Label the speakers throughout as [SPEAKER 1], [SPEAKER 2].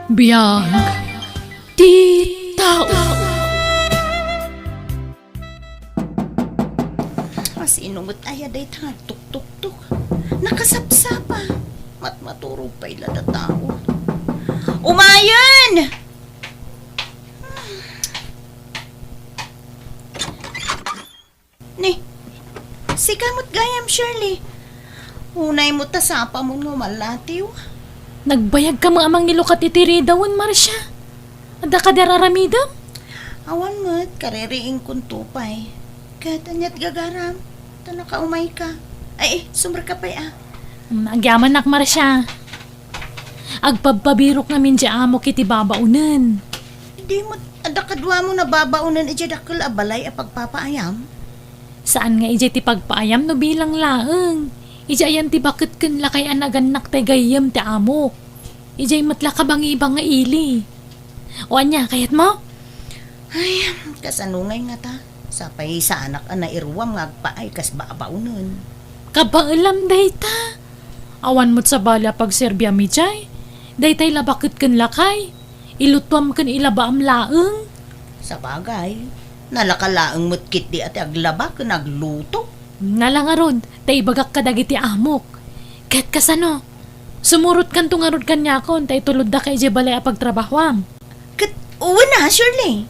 [SPEAKER 1] Biyag ti tao.
[SPEAKER 2] Masinungot aya day tanga tuk-tuk-tuk. Nakasapsapa. Matmaturog pa ila na tao. Umayan! Ni, si kamot gayam Shirley. Unay mo tasapa mo malatiw.
[SPEAKER 1] Nagbayag ka mga amang nilukat itiri dawon, Marcia. Ada ka dararamidam?
[SPEAKER 2] Awan mo't kaririing kuntupay. Katanyat gagaram. Tanaka umay ka. Ay, sumber ka pa'y ah.
[SPEAKER 1] Nagyaman nak, Marcia. Agpababirok namin di amo kiti babaunan.
[SPEAKER 2] Di mo, ada kadwa mo na babaunan dakil abalay a pagpapaayam.
[SPEAKER 1] Saan nga ijay ti pagpaayam no bilang laeng? Ijay yan ti bakit kan lakay anaganak tay gayam ti amo. Ijay matla ka ibang nga ili. O anya, kayat mo?
[SPEAKER 2] Ay, kasanungay nga ta. Sapay sa anak na irwam nga agpaay kas babaunan.
[SPEAKER 1] Kabaalam day ta. Awan mo't sa bala pag serbya mi jay. Day tay labakit kan lakay. Ilutwam kan ilaba am laeng.
[SPEAKER 2] Sa bagay, nalakalaang mutkit di ati aglaba ka nagluto.
[SPEAKER 1] Nalangarod, tay bagak ka dagiti amok. Ket kasano? Sumurot kan tungarod kan nyakon, tay tulod da kay balay a pagtrabahwam.
[SPEAKER 2] Kat, uwa na, Shirley.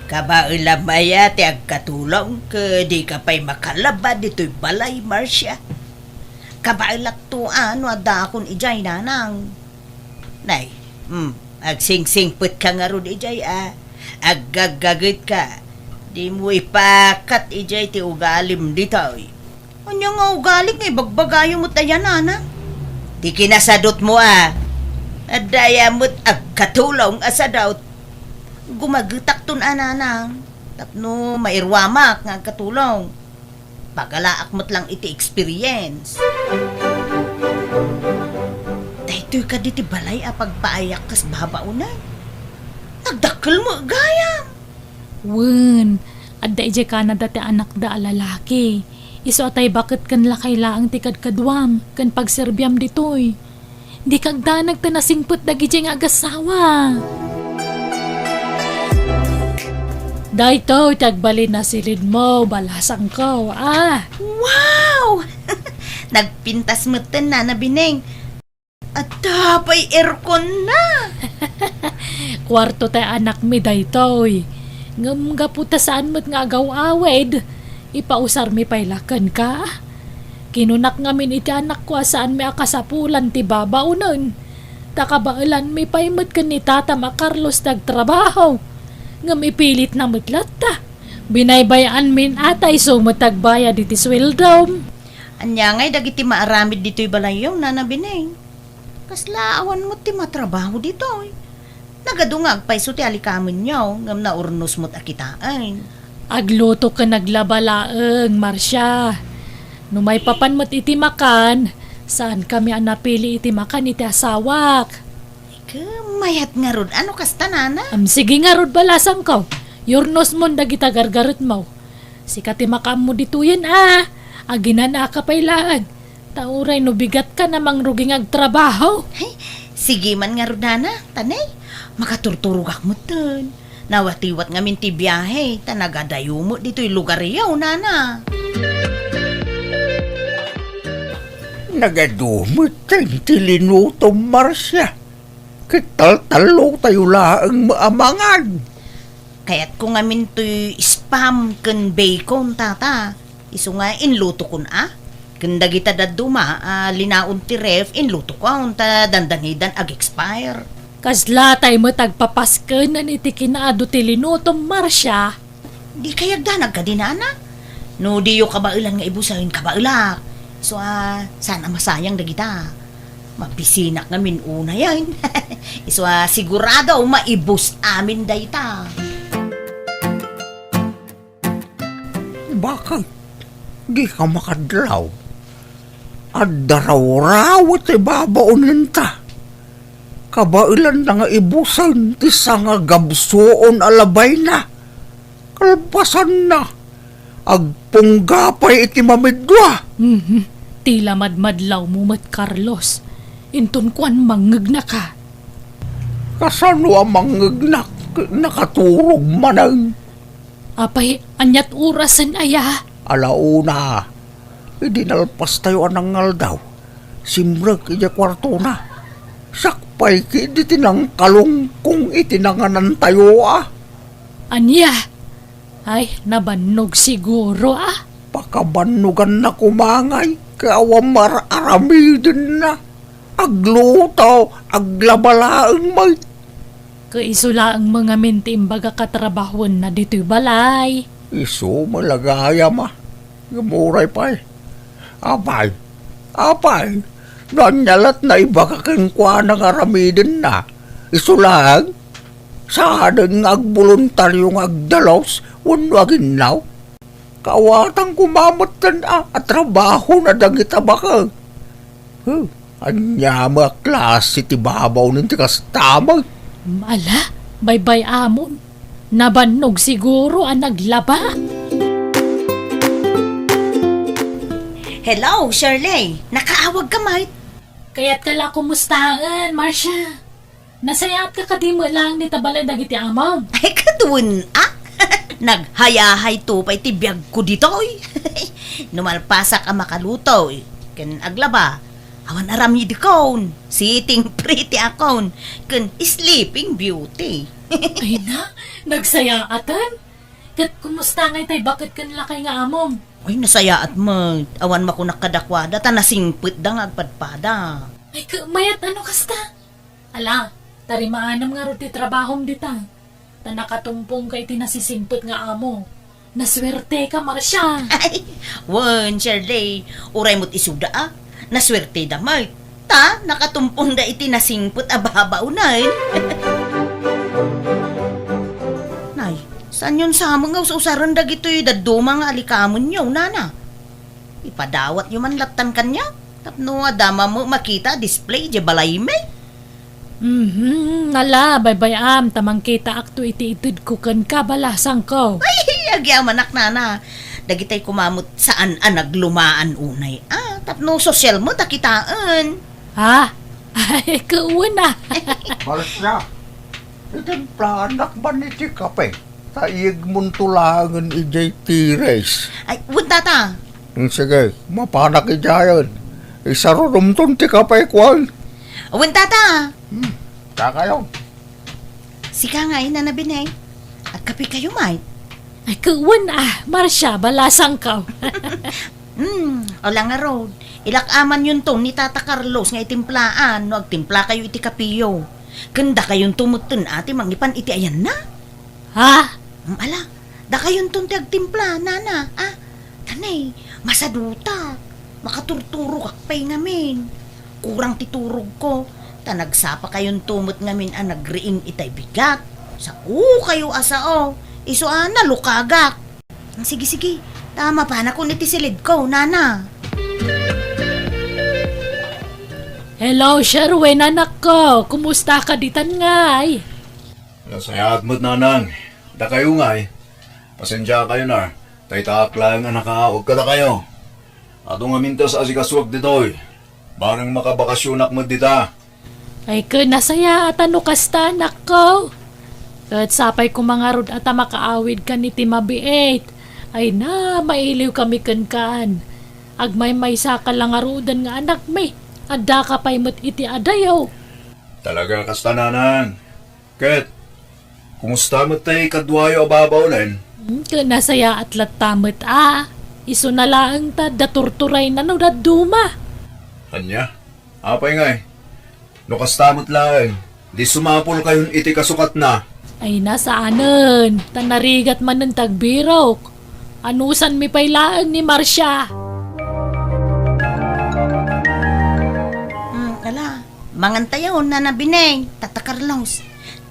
[SPEAKER 2] Kabailamaya ti agkatulong ka di ka pa'y makalaba dito'y balay, Marcia. Kabailaktuan wada akong ijay nanang. Nay, agsingsingput ka nga ron ijay Aggagagit ka. Di mo ipakat ijay ti ugalim dito'y. Anya nga ugaling ay bagbagayo mo't ayan nanang. Di kinasadot mo Adaya mo't agkatulong asadaw. Gumagutak tun ananang. Tapno mairwamak nga katulong. Pagalaak mo't lang iti experience. Dahito'y ka diti balay pagpaayak kas babaunan. Nagdakkel mo gayam.
[SPEAKER 1] Wen, adda ije ka na dati anak da alalaki. Iso atay bakit kan lakay laang tikad kadwam, kan pagserbyam ditoy. Di kagda nagtanasingput dagi ije nga agasawa. Dahito, tagbalin na silid mo, balasang ko,
[SPEAKER 2] Wow! Nagpintas mo na nabineng. At tapay aircon na.
[SPEAKER 1] Kwarto tayo anak mi daytoy. Ngam gaputa saan mo't nga agaw-awed. Ipausar mi pailakan ka. Kinunak ngamin iti anak ko saan mi akasapulan ti babaunan. Takabailan mi paimot kan ni Tata Carlos nagtrabaho. Ngam ipilit na mutlat ta. Binaybayaan min atay so matagbaya diti swildom.
[SPEAKER 2] Anya ngay dagiti maaramid dito'y balayaw na nabineng. Kaslaawan mo ti matrabaho dito'y. Nagadungag pa iso ti alikamin nyaw ngam na urnos mo't akitaan.
[SPEAKER 1] Agluto ka naglabalaeng, Marcia. Numay papan mo't iti makan, saan kami ang napili iti makan iti asawak?
[SPEAKER 2] Mayat nga rod, ano kasta nana?
[SPEAKER 1] Sige nga rod balasang ko, yurnos mo dagita gargarot mo. Sikati makam mo dito yan aginan akapailaan. Tauray no bigat ka namang ruging agtrabaho.
[SPEAKER 2] Hey, sige man nga rod nana, tanay. Makaturturugak mo ton. Nawatiwat nga minti biyahe, tanagadayo mo dito'y lugar yaw, nana.
[SPEAKER 3] Nagadumot tayong tilinutom, Marcia. Kital-talo tayo laang maamangan.
[SPEAKER 2] Kaya't kung amin to'y spam ken bacon, tata. Iso nga inluto kun Kanda kita daduma, linaon ti ref, inluto ko, ta dandangidan ag-expire.
[SPEAKER 1] Kaslatay mo tagpapasken na iti kinaado tilinutom, Marcia.
[SPEAKER 2] Di kayag danag ka din, nana. No, di yung kabailan nga ibusahin kabailak. So, sana masayang dagita. Mabisinak namin una yan. So, sigurado maibus amin dayta.
[SPEAKER 3] Bakit? Di ka makadlaw. At daraw-rawat ibabaunin ta. Kabailan na nga ibusan ti nga gabsoon alabay na. Kalpasan na. Agpunggapay iti mamidwa.
[SPEAKER 1] Tila madmadlaw mo mat Carlos. Inton kuan mangeg na ka.
[SPEAKER 3] Kasano ang mangagnak nakaturog manang
[SPEAKER 1] Apay, anyat orasan aya.
[SPEAKER 3] alauna. Idinalpas tayo anangal daw. Simrek ija kwarto na. Sakpay ki di tinangkalong kung itinanganan tayo
[SPEAKER 1] Anya? Ay, nabannog siguro
[SPEAKER 3] Pakabanugan na kumangay. Kawang mararami na. Agluto, aglabalaang may.
[SPEAKER 1] Kaisula ang mga mintimbaga katrabahon na dito'y balay.
[SPEAKER 3] Iso malagaya ma. Gamuray pa Apay. Nanyalat na iba kakengkwa ng aramidin na. Iso lang. Sa adang agboluntaryong agdalos, wano aginaw. Kawatang kumamatan at trabaho na dangita baka. Anya mga klase ti babaw ng tikas tamag.
[SPEAKER 1] Ala, bye-bye amon. Nabannog siguro ang naglaba.
[SPEAKER 2] Hello, Shirley. Nakaawag ka, mate.
[SPEAKER 1] Kaya't kala kumustahan, Marcia? Nasayat ka kadimo lang ni tabalay dagiti amam.
[SPEAKER 2] Ay, kadun, Naghayahay to pa'y tibiyag ko dito, Numalpasak ang makaluto, Kan aglaba, awan arami di kon. Sitting pretty akon. Kan sleeping beauty.
[SPEAKER 1] Ay na, nagsayaatan? Kat kumusta ngay tay bakit kan lakay nga amom?
[SPEAKER 2] Ay, nasaya at mag. Awan mako nakadakwada, tanasingpit da nga agpadpada.
[SPEAKER 1] Ay mayat ano kasta? Ala, tarimaanam nga ro ti trabahom dita. Ta nakatumpong kay tinasisimpot nga amo. Naswerte ka, Marcia.
[SPEAKER 2] Ay, wan, Shirley. Uray mo't isuda, Naswerte da, mate. Ta, nakatumpong da iti nasingput abahabaw na, Nay, saan yun sa mga usaran da gito'y daduma nga alikamon nyo, nana? Ipadawat yung manlatan kanya. Tapno nga dama mo makita display di balay me.
[SPEAKER 1] Nala, bye-bye am, tamang kita akto iti-itid ko kan kabalasang ko.
[SPEAKER 2] Ay, agyaman nana. Dagitay kumamot saan naglumaan unay. Tapno social mo takitaan.
[SPEAKER 1] Ha? Ay, kauwan na.
[SPEAKER 3] Malasya, itimplanak ba ni ti kape? Taig muntulangan ijay tires.
[SPEAKER 2] Ay, wud tata.
[SPEAKER 3] Sige, mapanak ijayan. Isarurumton ti kape kwan.
[SPEAKER 2] Wud tata.
[SPEAKER 3] Kakayo.
[SPEAKER 2] Sika nga inanabinay. At kape kayo, mate.
[SPEAKER 1] Ay, kauwan Marcia, balasang ko.
[SPEAKER 2] O lang nga road. Ilakaman yun to ni Tata Carlos nga itimplaan. No, agtimpla kayo iti kapiyo. Kanda kayong tumutun ati mangipan iti ayan na.
[SPEAKER 1] Ha?
[SPEAKER 2] Ala, da kayong tun ti agtimpla, nana. Tanay, masaduta. Makaturturo kakpay ngamin. Kurang titurog ko. Tanagsapa kayong tumut ngamin nagriing itay bigat. Sa kayo asao. Iso lukagak. Sige. Tama pa na kung iti silid ko, nana.
[SPEAKER 1] Hello, Sherwin, anak ko. Kumusta ka ditan ngay?
[SPEAKER 4] Nasayat mo't nanang. Da kayo nga Pasensya kayo na. Tay-taak lang nga nakaawag ka na kayo. Atong amintas asikaswag dito Barang makabakasyonak mo dita.
[SPEAKER 1] Ay ka, nasaya at ano kasta, anak ko. At sapay ko mga rod at makaawid ka ni Timabiit. Ay na, mailiw kami kan. Agmay may saka lang arudan nga anak may. Adda ka pa'y mo't iti adayaw.
[SPEAKER 4] Talaga kasta nanang. Ket, kumusta mo tay kadwayo ababaw len?
[SPEAKER 1] Nasaya at latamot Iso na lang ta, daturturay na no duma.
[SPEAKER 4] Anya? Apay nga No kastamot lang. Di sumapol kayon iti kasukat na.
[SPEAKER 1] Ay nasaanan, tanarigat man ng tagbirok. Anusan mi pailaan ni Marcia.
[SPEAKER 2] Ala, mangantayaw na nabineng, Tata Carlos.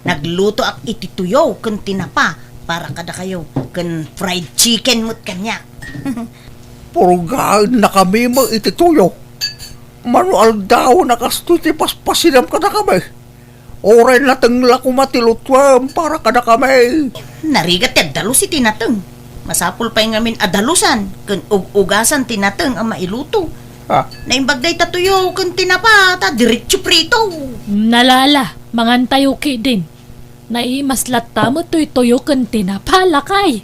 [SPEAKER 2] Nagluto ak iti tuyo kun tinapa para kada kayo kun fried chicken mo't kanya.
[SPEAKER 3] Purgaan na kami mo itituyo. Manual daw nakastuti paspasinam ka na kami. Oray na tangla kumatilutwam para ka na kami.
[SPEAKER 2] Narigat ti dalus si tinateng. Masapul pa ngamin adalusan kun ugasan tinateng ang mailuto.
[SPEAKER 3] Ha?
[SPEAKER 2] Naimbagday tatuyo kung tinapa, ta diretso prito.
[SPEAKER 1] Nalala, mangan tayo ki din. Naimaslat tamo to'y kan tinapalakay.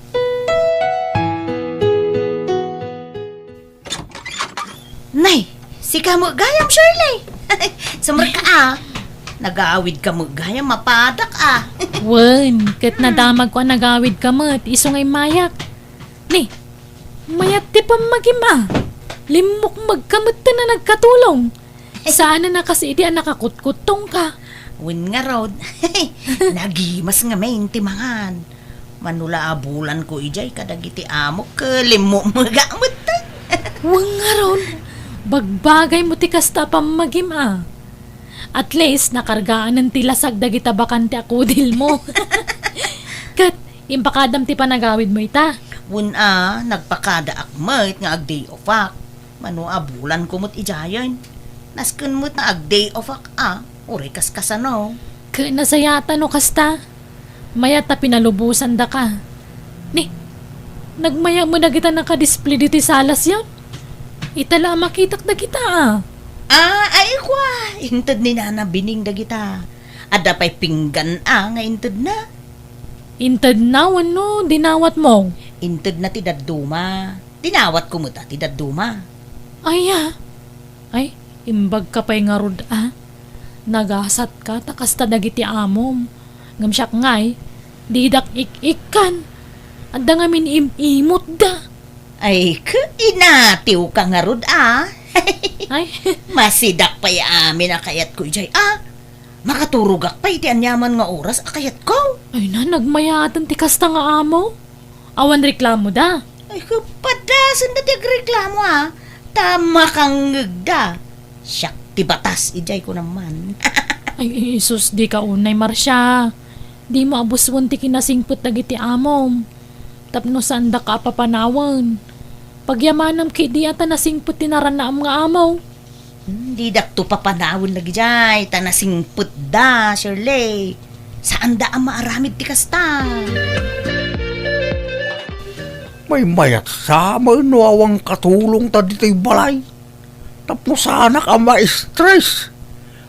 [SPEAKER 2] Nay, si ka mo gayam, Shirley. Sumar ka Nag-aawid ka mo gayam, mapadak
[SPEAKER 1] Wen, kat nadamag ko nagawid ka mat, iso ngay mayak. Ni, mayat ti pamagim Limok magkamot ta na nagkatulong. Sana na kasi di nakakutkutong ka.
[SPEAKER 2] Win nga rod. Nagimas nga main timangan. Manula abulan ko ijay kadagiti amok limo magamot ta.
[SPEAKER 1] Wang nga ron, bagbagay mo ti kasta pamagim At least, nakargaan ng tilasag dagita bakante akudil mo. Kat, impakadam ti panagawid mo ita.
[SPEAKER 2] Win nagpakada akmat nga ag day of ak. Mano abulan ko mo't ijayan. Nasken mo't na ag day of ak Uri kaskasano.
[SPEAKER 1] Ka nasayata no kasta. Mayat ta pinalubusan da ka. Ni, nagmaya mo na kita nakadisplay dito salas yan. Itala makitak na kita
[SPEAKER 2] Ay kwa. Intad ni Nana bining dagita. Ada pa'y pinggan nga intad na.
[SPEAKER 1] Intad na, ano, dinawat mo.
[SPEAKER 2] Intad na ti daduma. Tinawat ko mo ta ti daduma.
[SPEAKER 1] Ay, Ay, imbag ka pa'y nga rod, Nagasat ka, takas ta dagiti amom. Ngamsyak ngay, didak ik-ikan. Anda nga min imot da.
[SPEAKER 2] Ay, inatiw ka nga rod
[SPEAKER 1] Ay,
[SPEAKER 2] Masidak pa amin kayat ko ijay Makaturugak pa iti anyaman nga oras kayat ko.
[SPEAKER 1] ay na, nagmayatan ti kasta nga amo. Awan reklamo da.
[SPEAKER 2] Ay, kapadasan na tigreklamo Tama kang ngagda. Siyak ti batas ijay ko naman.
[SPEAKER 1] Ay, isus, di ka unay, Marsha. Di mo abuswan ti kinasingput dagiti amom. Tapno sanda ka papanawan. Pagyamanam ki di ata nasingput tinaranaam nga amaw.
[SPEAKER 2] Di dakto papanawon lagi jay. Tanasing putda, Shirley. Saan da ang maaramid ti kasta?
[SPEAKER 3] May mayat sa manuawang katulong ta dito'y balay. Tapno sana ka ma-stress.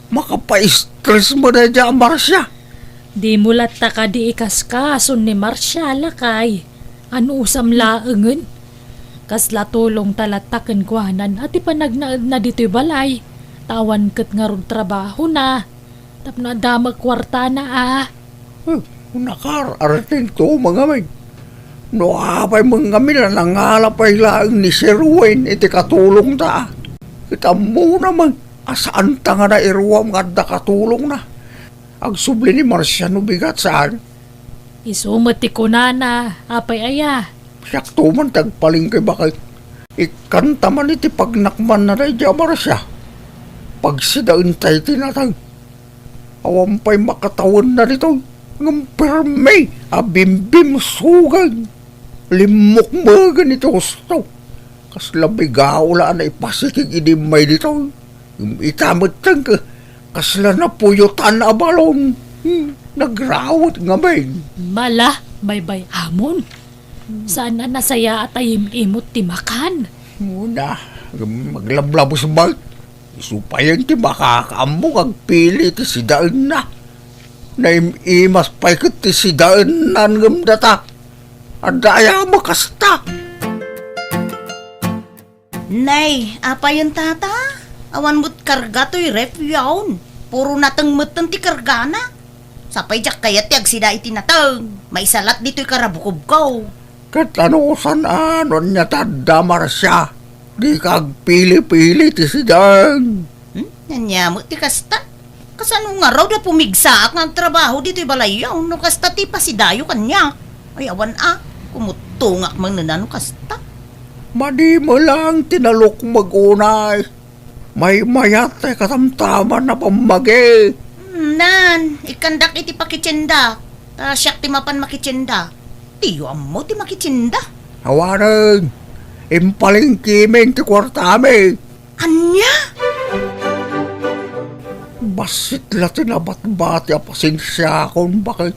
[SPEAKER 3] Makapa-stress mo na dyan, Marcia.
[SPEAKER 1] Di mulat ta ka di ikas kason ni Marsha lakay. Ano usam laengen? Kasla tulong talataken kuhanan at ipanagnaad na dito'y balay. Tawan ket nga rod trabaho na. Tapno damag kwarta na
[SPEAKER 3] Nakarating to mga may. No apay mga mina nangalapay lang ni Sir Wayne iti katulong ta. Kita mo naman asaan ta nga na iruwam nga da katulong na. Agsubli ni Marcia no bigat saan.
[SPEAKER 1] Isumati ko na apay aya.
[SPEAKER 3] Siyak tuman tagpaling kay bakit. Ikanta man iti pagnakman na rin dyan Marcia. Pagsidaan tayo tinatag. Awampay makatawan na rito. Ng permay abimbim sugan. Limok mo ganito gusto. Kasla bigaw na ipasikig idimay dito. Itamot tang ka. Kasla na puyutan na balon. Nagrawat nga may.
[SPEAKER 1] Mala, bay amon. Sana nasaya at ayim-imot timakan.
[SPEAKER 3] Muna, maglablabos ba? Isupayan ti makakaambong agpili ti sidaan na. Naimimas pa'y ti sidaan na ngam data. Adaya makasta.
[SPEAKER 2] Nay, apa yun tata? Awan mo't karga to'y ref yawn. Puro natang matan ti karga na. Sapay jak kayat ti agsida iti natang. May salat dito'y karabukob ko.
[SPEAKER 3] Kat ano san anon niya tadamar siya. Di kagpili-pili ti sidaan.
[SPEAKER 2] Nanya mo ti kasta. Kasano nga raw da pumigsaak ng trabaho dito'y balayaw. No kasta ti pasidayo kanya. Ay awan kumutungak mang nanano kasta.
[SPEAKER 3] Madi mo lang tinalok magunay. May mayat ay katamtaman na pamagi.
[SPEAKER 2] Nan, ikandak iti pakitsinda. Siyak ti mapan makitsinda. Tiyo mo ti makitsinda.
[SPEAKER 3] Hawaran, impaling kimeng ti kwartami.
[SPEAKER 2] Anya?
[SPEAKER 3] Basit la tinabat-bat ya pasensya kung bakit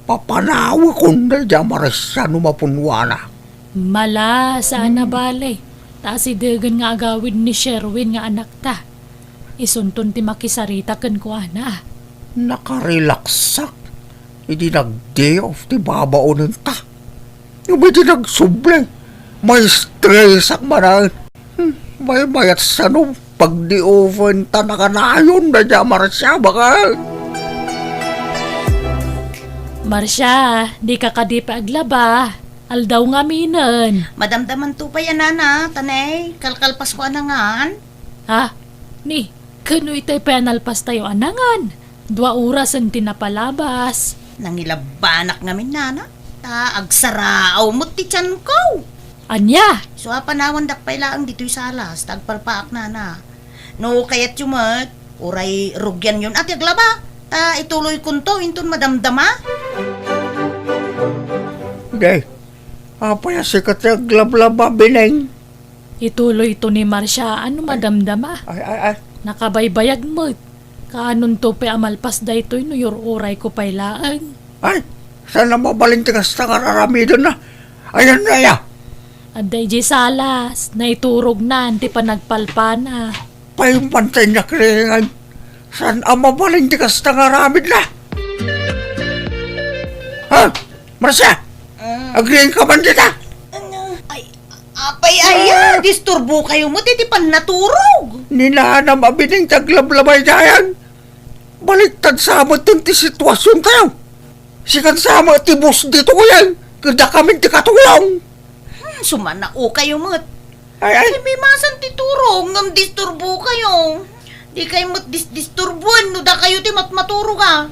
[SPEAKER 3] papanawa kung na dyan maresya numapunwana.
[SPEAKER 1] Mala, sana balay. Ta si Degan nga agawid ni Sherwin nga anak ta. Isunton ti makisarita ken ko ana.
[SPEAKER 3] Nakarelaksak. Hindi nag-day off ti babaunin ta. Yung hindi nagsuble. May stress ak manan. May mayat sa nung pag-di-oven ta nakanayon na niya Marsya baka.
[SPEAKER 1] Marsya, di ka kadipa aglaba. Aldaw nga minan.
[SPEAKER 2] Madamdaman to pa yan, nana, tanay. Kalkalpas ko anangan.
[SPEAKER 1] Ha? Ni, kano itay penalpas tayo anangan? 2 oras ang tinapalabas.
[SPEAKER 2] Nangilabanak ngamin, nana. Ta, agsaraaw mo't ti tiyan ko.
[SPEAKER 1] Anya?
[SPEAKER 2] So, panawan dakpay laang dito'y salas. Tagpalpaak, nana. No, kayat yumat. Uray rugyan yun. At yaglaba. Ta, ituloy kunto. Intun madamdama.
[SPEAKER 3] Day. Apaya sikat yung glablaba bineng.
[SPEAKER 1] Ituloy ito ni Marsya. Ano madamdama?
[SPEAKER 3] Ay.
[SPEAKER 1] Nakabaybayag mo. Kaanon to pe amalpas da ito'y no oray ko pailaan.
[SPEAKER 3] Ay, sana mabalintigas na kararamidan na. Ayan na ya.
[SPEAKER 1] Aday di salas. Naiturog na. Anti pa nagpalpana.
[SPEAKER 3] Paimpantay na kringan. Saan ang mabalintigas na karamid na? Ha? Marsya? Agreeing ka man dita?
[SPEAKER 2] Ano? Ay, apay aya. Disturbo kayo mo. Di pan naturog.
[SPEAKER 3] Ninahanam abining taglablabay dayan. Baliktad sa mo itong ti sitwasyon tayo. Sikan sa mo ti boss dito ko yan. Kada kami ti katulong.
[SPEAKER 2] Sumanao kayo mo.
[SPEAKER 3] Ay.
[SPEAKER 2] May masan ti turong. Ngam disturbo kayo. Di kayo mat disturbuan. No da kayo ti matmaturo ka.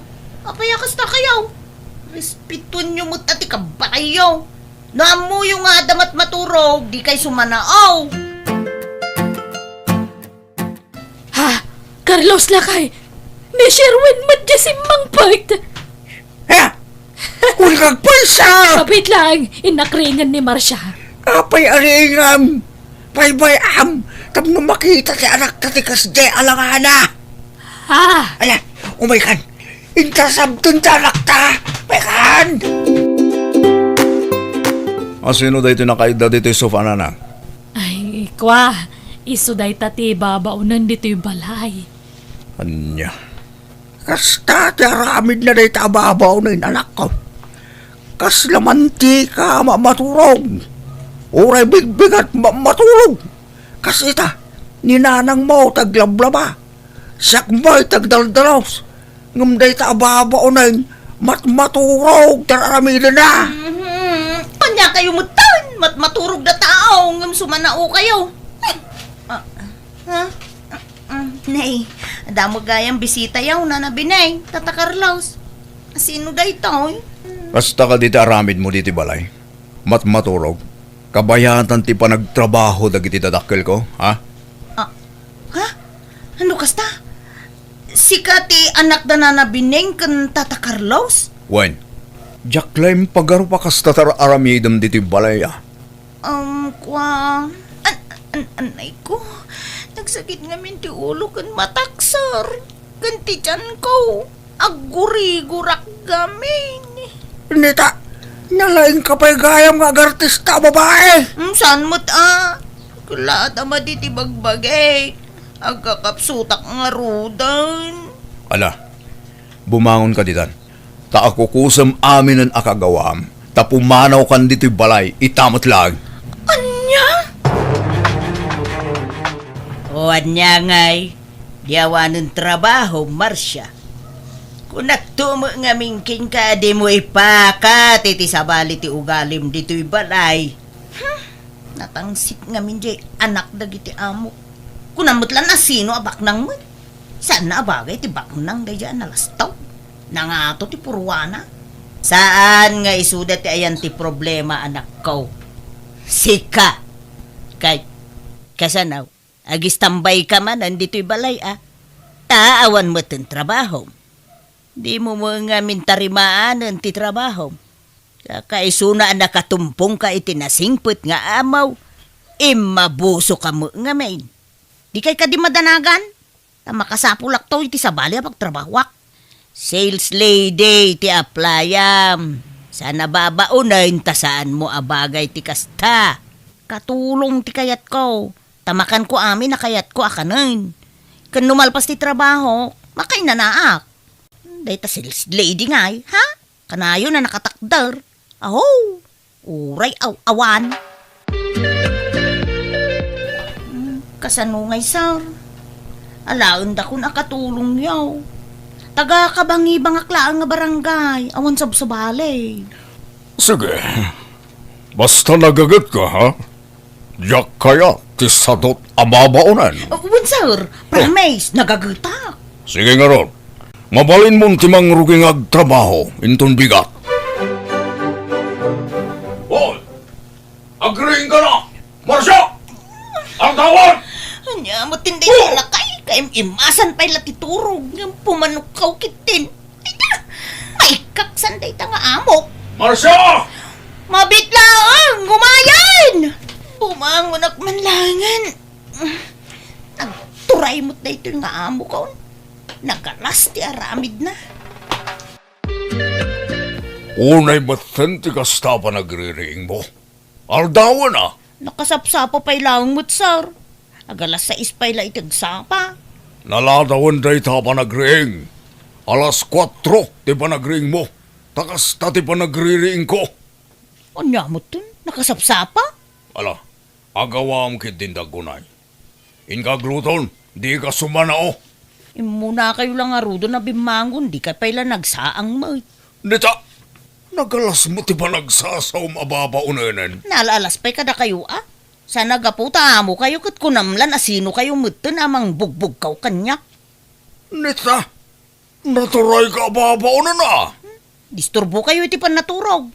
[SPEAKER 2] Apayakas na kayo. Respetuan nyo mo't ati kabayo. Naamu yung nga damat maturog, di kay sumanaaw.
[SPEAKER 1] Ha? Carlos lakay. Ni Sherwin madjasimbang part.
[SPEAKER 3] Ha? Kung kagpulsa!
[SPEAKER 1] Kapit lang. Inakringan ni Marsya.
[SPEAKER 3] Apay aringam. Paybayam. Tapno makita si anak tatikas de alangana.
[SPEAKER 1] Ha?
[SPEAKER 3] Ayan, umaykan. Intasabdun ta anak ta. Umaykan.
[SPEAKER 4] Sino dahi tinakaida dito yung sofa na?
[SPEAKER 1] Ay, kwa. Iso day tati babaunan dito yung balay.
[SPEAKER 4] Anya.
[SPEAKER 3] Kasta tiaramid na day tababaw na yung anak ko. Kas lamanti ka maturog. Uray bigbigat maturog. Kas ita, ninanang mo taglablaba. Siyak mo'y tagdaldalos. Ngam day tababaw na yung maturog tiaramid na.
[SPEAKER 2] Panya kayo mutan, maturog na tao, ngam sumanao kayo. Nay, damo gayang bisita yaw na nabinay, Tata Carlos. Sino da ito?
[SPEAKER 4] Basta ka dito aramid mo dito balay. Maturog. Kabayatan ti pa nagtrabaho dagiti dadakkel ko, ha?
[SPEAKER 2] Ha? Ano kasta? Sikati anak da na nabineng kan Tata Carlos?
[SPEAKER 4] Wen, Jacklime pagaro pa kas tatar aramidam dito balay, ah.
[SPEAKER 2] Kwa... Anay ko, nagsakit nga min ti ulo kan mataksar. Kan ti tiyan ko, aguri-gurak gamin.
[SPEAKER 3] Nita, nalaing kapay gayam nga agartista babae.
[SPEAKER 2] Saan mo't Kulata maditi bagbagay. Agkakapsutak nga rudan.
[SPEAKER 4] Ala, bumangon ka ditan. Ta ako kusam amin ang akagawam. Ta pumanaw kan dito'y balay, itamot lang.
[SPEAKER 2] Anya? O anya ngay, diawanan trabaho, Marsya. Kung nagtumo nga mingking ka, di mo ipakat, iti sabali ti ugalim dito'y balay. Natangsit nga minjay, anak dagiti amo. Kung namutlan na sino abak nang mo. Saan na abagay ti baknang day dyan nalastaw? Nangato ti purwana. Saan nga isuda ti ayan ti problema anak ko? Sika. Kasanaw, agistambay ka man, andito'y balay Taawan mo tin trabaho. Di mo mga mintarimaan ti trabaho. Kaisuna nakatumpong ka itinasingput nga amaw. Imabuso ka mo nga main. Di kay ka di madanagan. Makasapulak to iti sabali pagtrabawak. Sales lady ti aplayam. Sana babaunay tasaan mo abagay ti kasta. Katulong ti kayat ko. Tamakan ko amin na kayat ko akanin. Kan numalpas ti trabaho, makay nanaak. Dahil ta sales lady ngay, ha? Kanayo na nakatakdar. Aho, uray awan. Kasanungay, sir. Alaon da ko nakatulong yaw. Taga kabangi bangaklaan nga barangay. Awan sabsabali.
[SPEAKER 3] Sige. Basta nagagat ka, ha? Yak kaya, tisadot amabaunan.
[SPEAKER 2] Awan, sir. Promise, nagagutak.
[SPEAKER 3] Sige nga ron. Mabalin mong timang ruging agtrabaho, inton bigat. Hoy! Agreeing ka na! Marsya! Ang tawad!
[SPEAKER 2] Anya, matindi ka lakay. Kayang imasan pa'y latiturog. Nga pumanukaw kitin. Ay da! May kaksanday ta nga amok.
[SPEAKER 3] Marsya!
[SPEAKER 2] Mabit lang! Gumayan! Bumangon ak manlangan. Nagturay mo't na ito nga amok ko. Nagalas ti aramid na.
[SPEAKER 3] Unay baten ti kasta pa nagre-ring mo. Aldawan na.
[SPEAKER 2] Nakasapsapa pa'y lang mo't, sir. Agalas sa ispay la itagsapa.
[SPEAKER 3] Naladawan day ta pa nagre-ring. Alas 4 ti pa nagre-ring mo. Takasta ti pa nagre-ring ko.
[SPEAKER 2] Anya mo dun? Nakasapsapa?
[SPEAKER 3] Ala, agawam kit din dagunay. Inkagluton, di ka sumanao.
[SPEAKER 2] Muna kayo lang arudo na bimangon, di ka pala nagsaang mo.
[SPEAKER 3] Nita, nagalas mo ti pa nagsasaw mababaunanan.
[SPEAKER 2] Nalalas pa'y kada kayo, ah? Sana gaputa mo kayo kat kunamlan asino kayo mutin amang bugbog kaw kanya.
[SPEAKER 3] Nita, naturay ka babaunan na.
[SPEAKER 2] Disturbo kayo iti panaturog.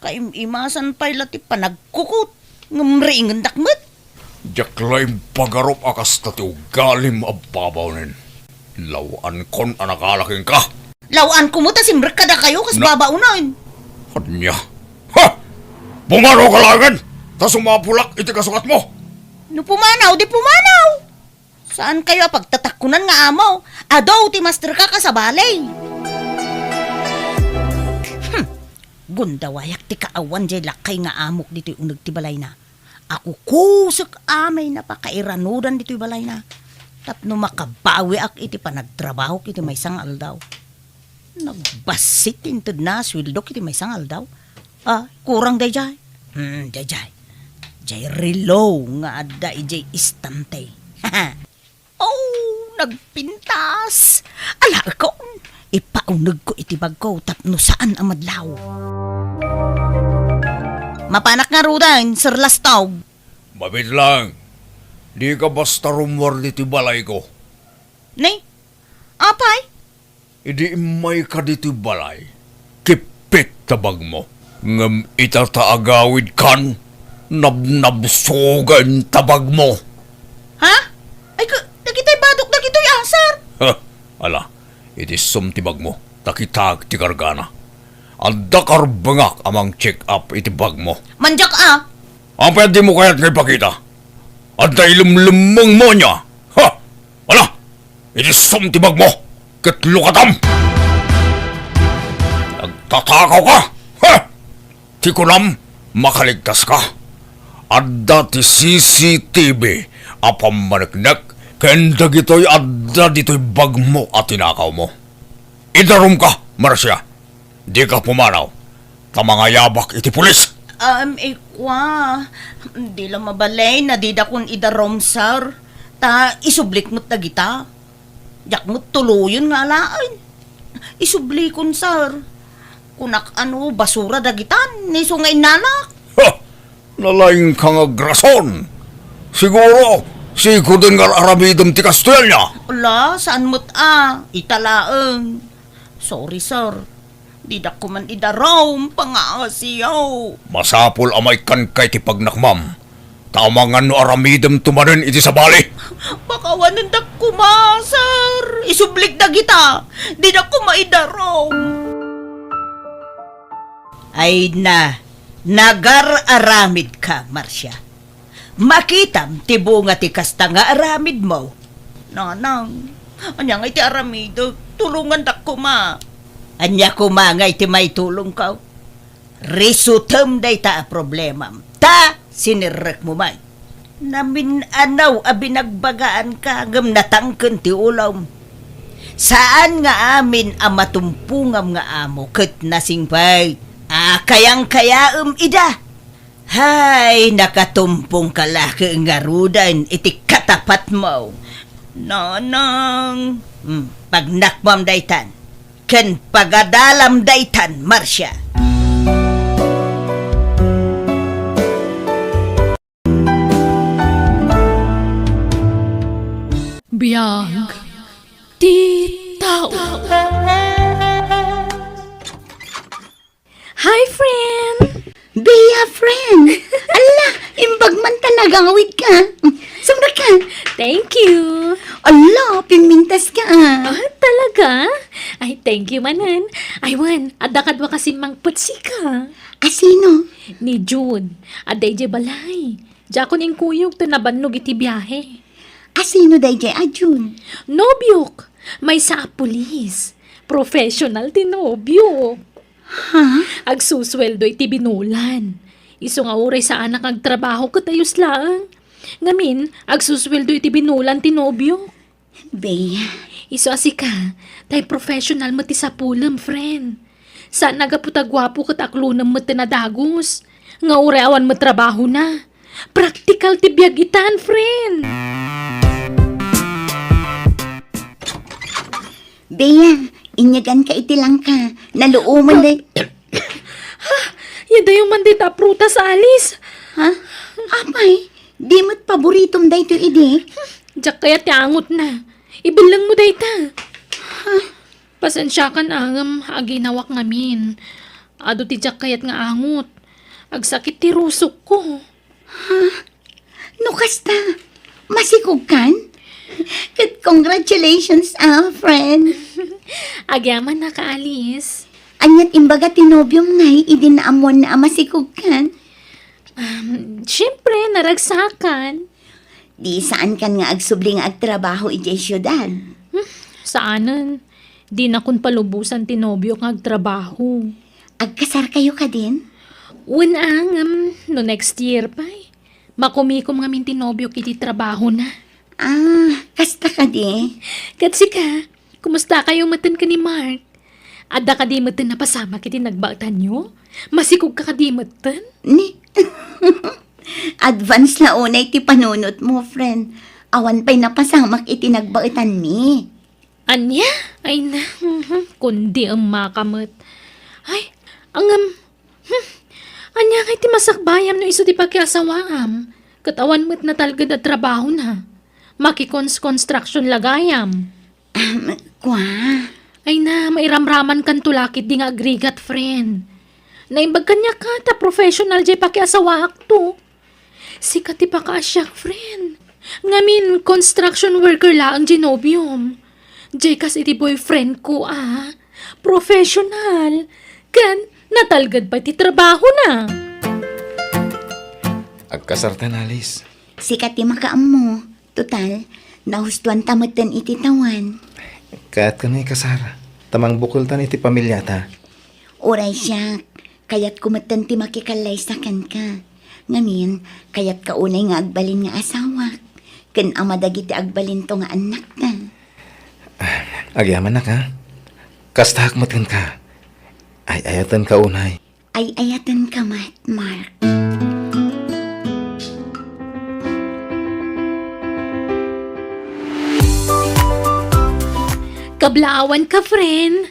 [SPEAKER 2] Kayong imasan pa'y lati panagkukot. Ngamriingan dakmet.
[SPEAKER 3] Jaklay pagarop akas tati ugalim ababaunan. Lawan kon anakalaking ka.
[SPEAKER 2] Lawan kumuta simbrek kada kayo kas babaunan.
[SPEAKER 3] Kanya. Ha! Bumaro ka langan! Ta sumapulak iti kasukat mo.
[SPEAKER 2] No pumanaw, di pumanaw. Saan kayo pagtatakkunan nga amaw? Adaw ti master ka kasabalay. Gundawayak ti kaawan jay lakay nga amok dito'y unag ti balay na. Ako kusok amay na pakairanudan dito'y balay na. Tapno makabawi ak iti panagtrabaho kiti may sangal daw. Nagbasit intod na swildo kiti may sangal daw. Ah, kurang day jay. Day. Jay relo nga adda ijay istante. Oh, nagpintas. Ala ko, ipaunag ko iti bag ko tapno saan ang madlaw. Mapanak nga rudan, Sir Lastog.
[SPEAKER 3] Mabit lang. Di ka basta rumwar diti balay ko.
[SPEAKER 2] Nay, apay?
[SPEAKER 3] Idi may ka diti balay. Kipit tabag mo. Ngam itataagawid kan. Nabnabsogan tabag mo.
[SPEAKER 2] Ha? Ay, nakita'y badok na kito'y asar.
[SPEAKER 3] Ha, ala, iti sumtibag mo, takitag ti kargana. Adda karbangak amang check-up iti bag mo.
[SPEAKER 2] Manjak ah.
[SPEAKER 3] Ang pwede mo kaya't ngay pakita. Adda ilumlumang mo niya. Ha, ala, iti sumtibag mo, katlukatam. Nagtatakaw ka. Ha, ti kunam, makaligtas ka. Adda ti CCTV apam manaknak kenda gito'y adda dito'y bag mo at tinakaw mo. Idarum ka, Marcia. Di ka pumanaw. Tamanga yabak iti pulis.
[SPEAKER 2] Ikwa. Di lang mabalay na di da kun idarom, sir. Ta isublik mo't na gita. Jak mo't tuluyon nga laan. Isublikon, sir. Kunak basura da gitan. Ni sungay nanak.
[SPEAKER 3] Ha! Nalaing kang agrason. Siguro, si Kudengar Aramidam ti Kastel niya.
[SPEAKER 2] Ala, saan mo't italaang. Sorry, sir. Di da ko man idarom, pangasiyaw.
[SPEAKER 3] Masapol amay kan kay ti pagnakmam. Tamangan no Aramidam tumarin iti sabali.
[SPEAKER 2] Pakawanan da kuma, sir. Isublik da kita. Di da ko maidarom. Ay na, nagar-aramid ka, Marcia. Makitam ti bunga ti kasta nga aramid mo. Nanang, anya nga iti aramid, tulungan da kuma. Anya kuma nga iti may tulong ka. Risutem day ta a problema. Ta, Sinirek mo may. Namin anaw abinagbagaan ka ngam natangken ti ulaw mo. Saan nga amin ang matumpungam nga amo ket nasingpay. Kayang ida. Hay, nakatumpong ka laki nga rudan iti katapat mo. Nonong. Pagnakmam daytan. Ken pagadalam daytan, Marcia.
[SPEAKER 1] Biyag ti tao.
[SPEAKER 5] Hi, friend! Bea, friend! Ala, imbag man tanagawid ka. Sumra ka.
[SPEAKER 1] Thank you.
[SPEAKER 5] Ala, pimintas ka.
[SPEAKER 1] Talaga? Ay, thank you manan. Aywan, adakad wa kasi mangputsi ka.
[SPEAKER 5] Asino?
[SPEAKER 1] Ni June, aday je balay. Jakon ing kuyog to nabannog iti biyahe.
[SPEAKER 5] Asino day jay Ajun?
[SPEAKER 1] Nobyok, may sa pulis. Professional ti nobyo.
[SPEAKER 5] Ha?
[SPEAKER 1] Agsusweldo iti binulan. Iso nga uray sa anak agtrabaho katayos lang. Ngamin, agsusweldo iti binulan ti nobyo.
[SPEAKER 5] Bea,
[SPEAKER 1] Iso asika, tay professional mo ti sapulem, friend. Saan nagaputagwapo kat aklunam mo ti nadagos. Nga uray awan mo trabaho na. Practical ti biyagitan, friend.
[SPEAKER 5] Bea, inyagan ka iti lang ka. Naluuman day.
[SPEAKER 1] Yada yung mandita prutas, Alice.
[SPEAKER 5] Ha? Apay, di mo't paboritom day to ide.
[SPEAKER 1] Diyak kaya tiangot na. Ibilang mo dayta. Pasensya ka na aginawak ngamin. Ado ti diyak kayat nga angot. Agsakit ti rusok ko.
[SPEAKER 5] No kasta, masikog kan? Congratulations, friend.
[SPEAKER 1] Agyaman na ka, Alice.
[SPEAKER 5] Anyat imbaga tinobyom ngay, idinaamon na masikog kan?
[SPEAKER 1] Siyempre, naragsakan.
[SPEAKER 5] Di saan kan nga agsubling agtrabaho ijay syudad.
[SPEAKER 1] Saanan? Di na kun palubusan tinobyo kang agtrabaho.
[SPEAKER 5] Agkasar kayo ka din?
[SPEAKER 1] Unang, no next year pa makumikom nga min tinobyo kiti trabaho na.
[SPEAKER 5] Kasta ka di?
[SPEAKER 1] Katsi ka, kumusta kayo matan ka ni Mark? Ada ka di matan na pasama kiti nagbautan nyo? Masikog ka di matan?
[SPEAKER 5] Ni? Advance na unay ti panunot mo, friend. Awan pa'y napasamak iti nagbaitan mi.
[SPEAKER 1] Anya? Ay na, kundi ang makamot. Ay, anya kay ti masakbayam no iso ti pakiasawaam. Katawan mo't na talaga na trabaho na. Makikons-construction lagayam.
[SPEAKER 5] Kwa?
[SPEAKER 1] Ay na, mairamraman kan tulakit di nga agrigat, friend. Naimbag kanya ka, ta professional jay pakiasawaak to. Sikat ti pakaasyak, friend. Ngamin, construction worker la ang genobium. Jay kas iti boyfriend ko, professional. Kan, natalgad pa ti trabaho na.
[SPEAKER 6] Agkasartan, Alice.
[SPEAKER 5] Sikat ti makaam mo. Total, nahustuan tamatan iti tawan.
[SPEAKER 6] Kaat ka na kasara. Tamang bukultan iti pamilya ta.
[SPEAKER 5] Oray siya, kayat kumatan ti makikalay sa kan ka. Ngamin, kayat kaunay nga agbalin nga asawa. Ken amadagi ti agbalin to nga anak na.
[SPEAKER 6] Agyaman na ka. Kastahak matan ka. Ay ayatan ka unay.
[SPEAKER 5] Ay ayatan ka, Mark.
[SPEAKER 1] Kablaawan ka, friend.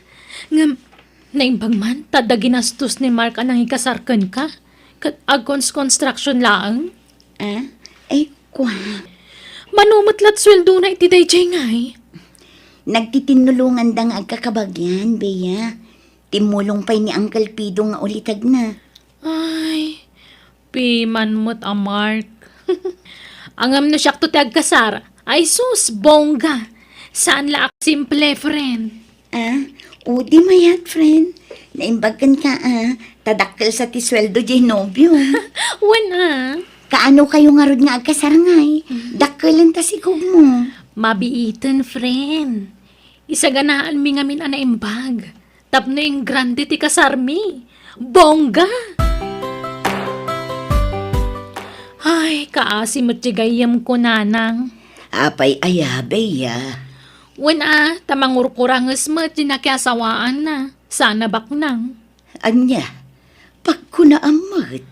[SPEAKER 1] Naimbag man, tada ginastos ni Mark anang ikasarkan ka. Kat agkons construction laang.
[SPEAKER 5] Ay, kwa.
[SPEAKER 1] Manumutlat sweldo na iti dayjay ngay.
[SPEAKER 5] Nagtitinulungan dang agkakabagyan, Bea. Timulong pa'y ni Uncle Pido nga ulitag na.
[SPEAKER 1] Ay, piman mo't ang Mark. Angam na siya to ti agkasar. Ay sus, bongga. Saan la ak simple, friend?
[SPEAKER 5] O di mayat, friend. Naimbagan ka, tadakkel sa tisweldo jay nobyo.
[SPEAKER 1] Wana.
[SPEAKER 5] Kaano kayo nga rod nga agkasarangay? Dakkelan ta sikog mo.
[SPEAKER 1] Mabiitan, friend. Isaganaan mi ngamin anaimbag. Tapno yung grande ti kasarmi. Bongga! Ay, kaasi mo't jigayam ko nanang.
[SPEAKER 5] Apay ayabe ya.
[SPEAKER 1] Wen tamangurkurangas mo't jinakiasawaan na. Sana baknang.
[SPEAKER 5] Anya, pagkunaamot.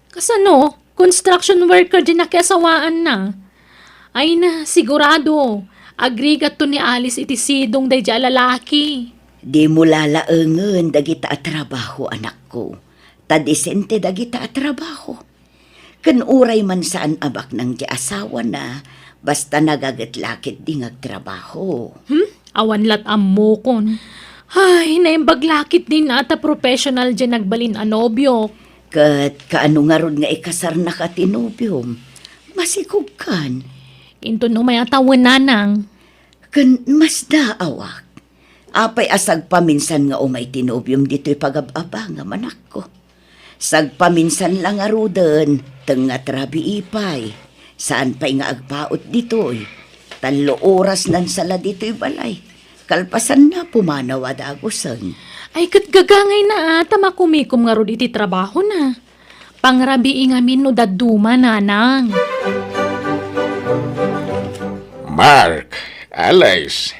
[SPEAKER 1] Kasano, construction worker jinakiasawaan na. Ay na, sigurado. Agrigat to ni Alice iti sidong day dya lalaki.
[SPEAKER 5] Di mo lalaengen dagita at trabaho, anak ko. Tadisente dagita at trabaho. Kan uray man saan abak ng di asawa na, basta nagagitlakit di ngagtrabaho.
[SPEAKER 1] Awan lat ammo kon. Ay, naimbaglakit din ata professional dyan nagbalin anobyo.
[SPEAKER 5] Kat kaano nga ron nga ikasar na katinubyom, masikog kan.
[SPEAKER 1] Into no may atawan nanang.
[SPEAKER 5] Kan mas daawak. Apay asag paminsan nga umay tinubyom dito'y pagababa nga manak ko. Sag paminsan lang aruden, tenga trabi ipay. Saan pa'y nga agpaot dito'y. Talo oras nan sala dito'y balay. Kalpasan na pumanaw adagusan.
[SPEAKER 1] Ay, katgagangay na ata makumikom nga ro iti trabaho na. Pangrabi ngamin no daduma nanang.
[SPEAKER 7] Mark, Alice,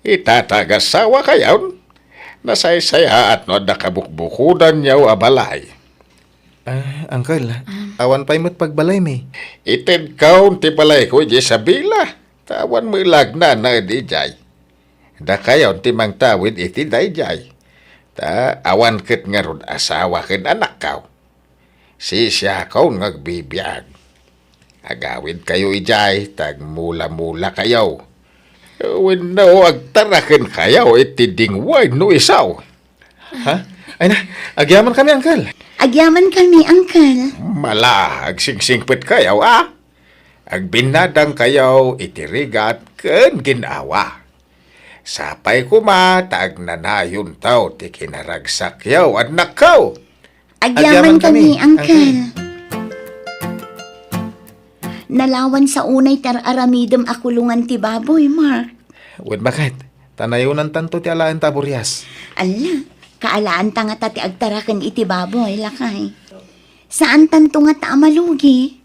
[SPEAKER 7] itatagasawa kayaw? Nasaysaya at no nakabukbukudan niyaw abalay.
[SPEAKER 6] Uncle, awan pa'y mo't pagbalay may.
[SPEAKER 7] Ited kaun ti balay ko di sabila. Tawan mo lagna na di jay. Da kayaw ti mang tawid iti dayjay. Ta awan ket nga rod asawa ken anak kaw. Si siya kaun ngagbibiyag. Agawid kayo ijay, tag mula-mula kayaw. When no, agtarakin kayaw, itidingway no isaw.
[SPEAKER 6] Ha? Ay na, agyaman kami, Uncle.
[SPEAKER 5] Agyaman kami, Uncle.
[SPEAKER 7] Mala, agsingsingpit kayaw, Agbinadang kayaw, itirigat, ken ginawa. Sapay kuma, tag nanayon tao, ti kinaragsak yaw, at nakaw.
[SPEAKER 5] Agyaman kami,
[SPEAKER 6] kami,
[SPEAKER 5] Uncle. Nalawan sa unay tar-aramidem akulungan ti baboy, Mark.
[SPEAKER 6] Wen bakit? Tanayunan tanto ti alaan taburyas.
[SPEAKER 5] Ala, kaalaan ta nga ta ti agtaraken iti baboy, lakay. Saan tanto nga ta amalugi?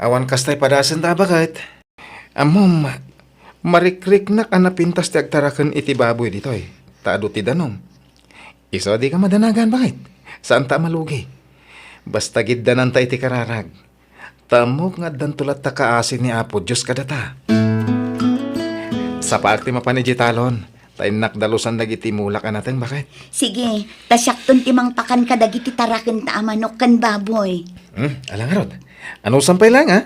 [SPEAKER 6] Awan kastay padasan ta bakit? Amom, marikrik na kanapintas ti agtaraken iti baboy ditoy. Taado ti danom. Iso di ka madanagan bakit? Saan ta malugi? Basta giddanan ta iti kararag. Tamog nga dantulat ta kaasin ni Apo Diyos kadata. Sa paakti mapanigitalon, tayo nakdalusan dagiti mulak natin, bakit?
[SPEAKER 5] Sige, tasyakton timang pakan kadagiti taraken ta amanok kan baboy.
[SPEAKER 6] Alang nga rod. Ano sampay lang, ha?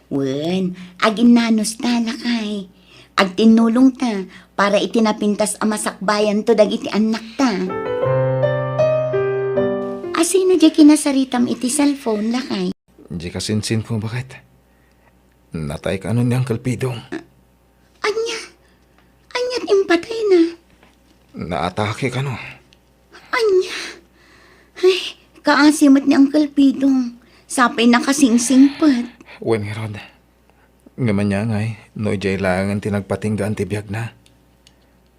[SPEAKER 5] Wen, agin nanos ta, lakay. Agtinulong ta, para itinapintas amasakbayan to dagiti anak ta. Asino di kinasaritam iti cellphone, lakay?
[SPEAKER 6] Di ka sinsin ko, bakit? Natay ka ano ni Uncle Pidong.
[SPEAKER 5] Anya't impatay na.
[SPEAKER 6] Naatake ka no.
[SPEAKER 5] Anya. Ay, kaasimot ni Uncle Pidong. Sapay nakasingsingpat.
[SPEAKER 6] Wen nga rod. Ngaman niya ngay, no jay langan tinagpatinggaan ti biyag na.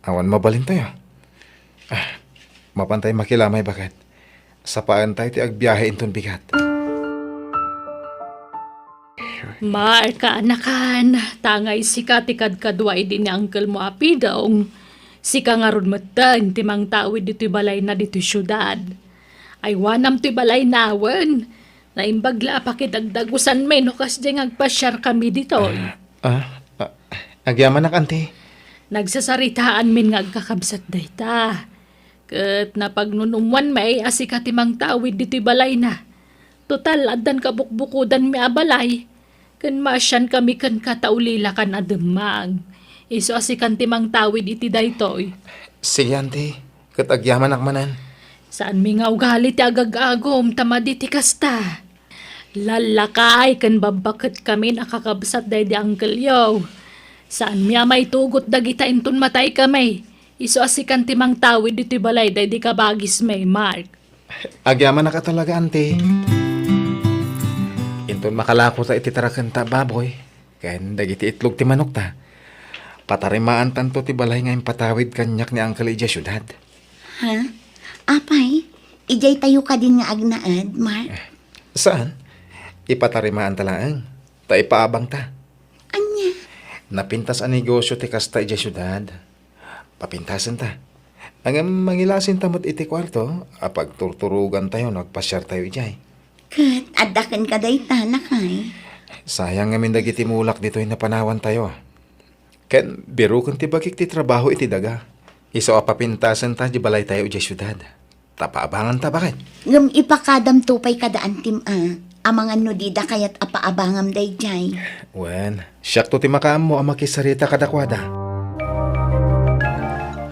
[SPEAKER 6] Awan mabalin tayo. Mapantay makilamay, bakit? Sapaan tayo ti agbiyahe inton bigat.
[SPEAKER 1] Marka anakan, tangay sika ti kadkadway din ni Uncle mo apidong. Sika nga ron matan, timang tawid dito'y balay na dito'y syudad. Ay wanam to'y balay nawan. Naimbagla pa kitagdagusan may no kas diyang agpasyar kami dito.
[SPEAKER 6] Agyaman na kante.
[SPEAKER 1] Nagsasaritaan min nga agkakabsat dayta. Kat napagnunumwan may asika timang tawid dito'y balay na. Total, adan kabukbukudan mi abalay. Kan masyan kami kan kataulila kan ademang. Iso asikan timang tawid iti daytoy.
[SPEAKER 6] Sige, ante. Katagyaman akmanan.
[SPEAKER 1] Saan mi nga ugali ti agag-agom tamadi ti kasta. Lalakay kan babakat kami nakakabsat day di Uncle Yo. Saan mi may tugot dagita inton matay kami. Iso asikan timang tawid iti balay day di kabagis may Mark.
[SPEAKER 6] Agyaman na ka talaga, ante. Inton makalako ta iti taraken ta baboy. Ken dagiti itlog ti manok ta. Patarimaan tanto ti balay nga patawid kanyak ni Uncle Ija syudad.
[SPEAKER 5] Ha? Apay, ijay tayo ka din nga agnaad, Mark.
[SPEAKER 6] Saan? ipatarimaan talaang. Ta ipaabang ta.
[SPEAKER 5] Anya?
[SPEAKER 6] Napintas ang negosyo ti kasta iti syudad. Papintasan ta. Ang mangilasin tamot iti kwarto, apag turturugan tayo, nagpasyar tayo ijay.
[SPEAKER 5] Kat, adakan ka day talakay.
[SPEAKER 6] Sayang ngamin dagiti mulak dito'y napanawan tayo. Ken, biro kung ti bagik ti trabaho iti daga. Iso apapintasan ta, di balay tayo iti syudad. Tapaabangan ta bakit?
[SPEAKER 5] Ngam ipakadam tupay kadaan tim amangan no dida kayat apaabangam day jay.
[SPEAKER 6] Wen, siyak to ti makaam mo ang makisarita kadakwada.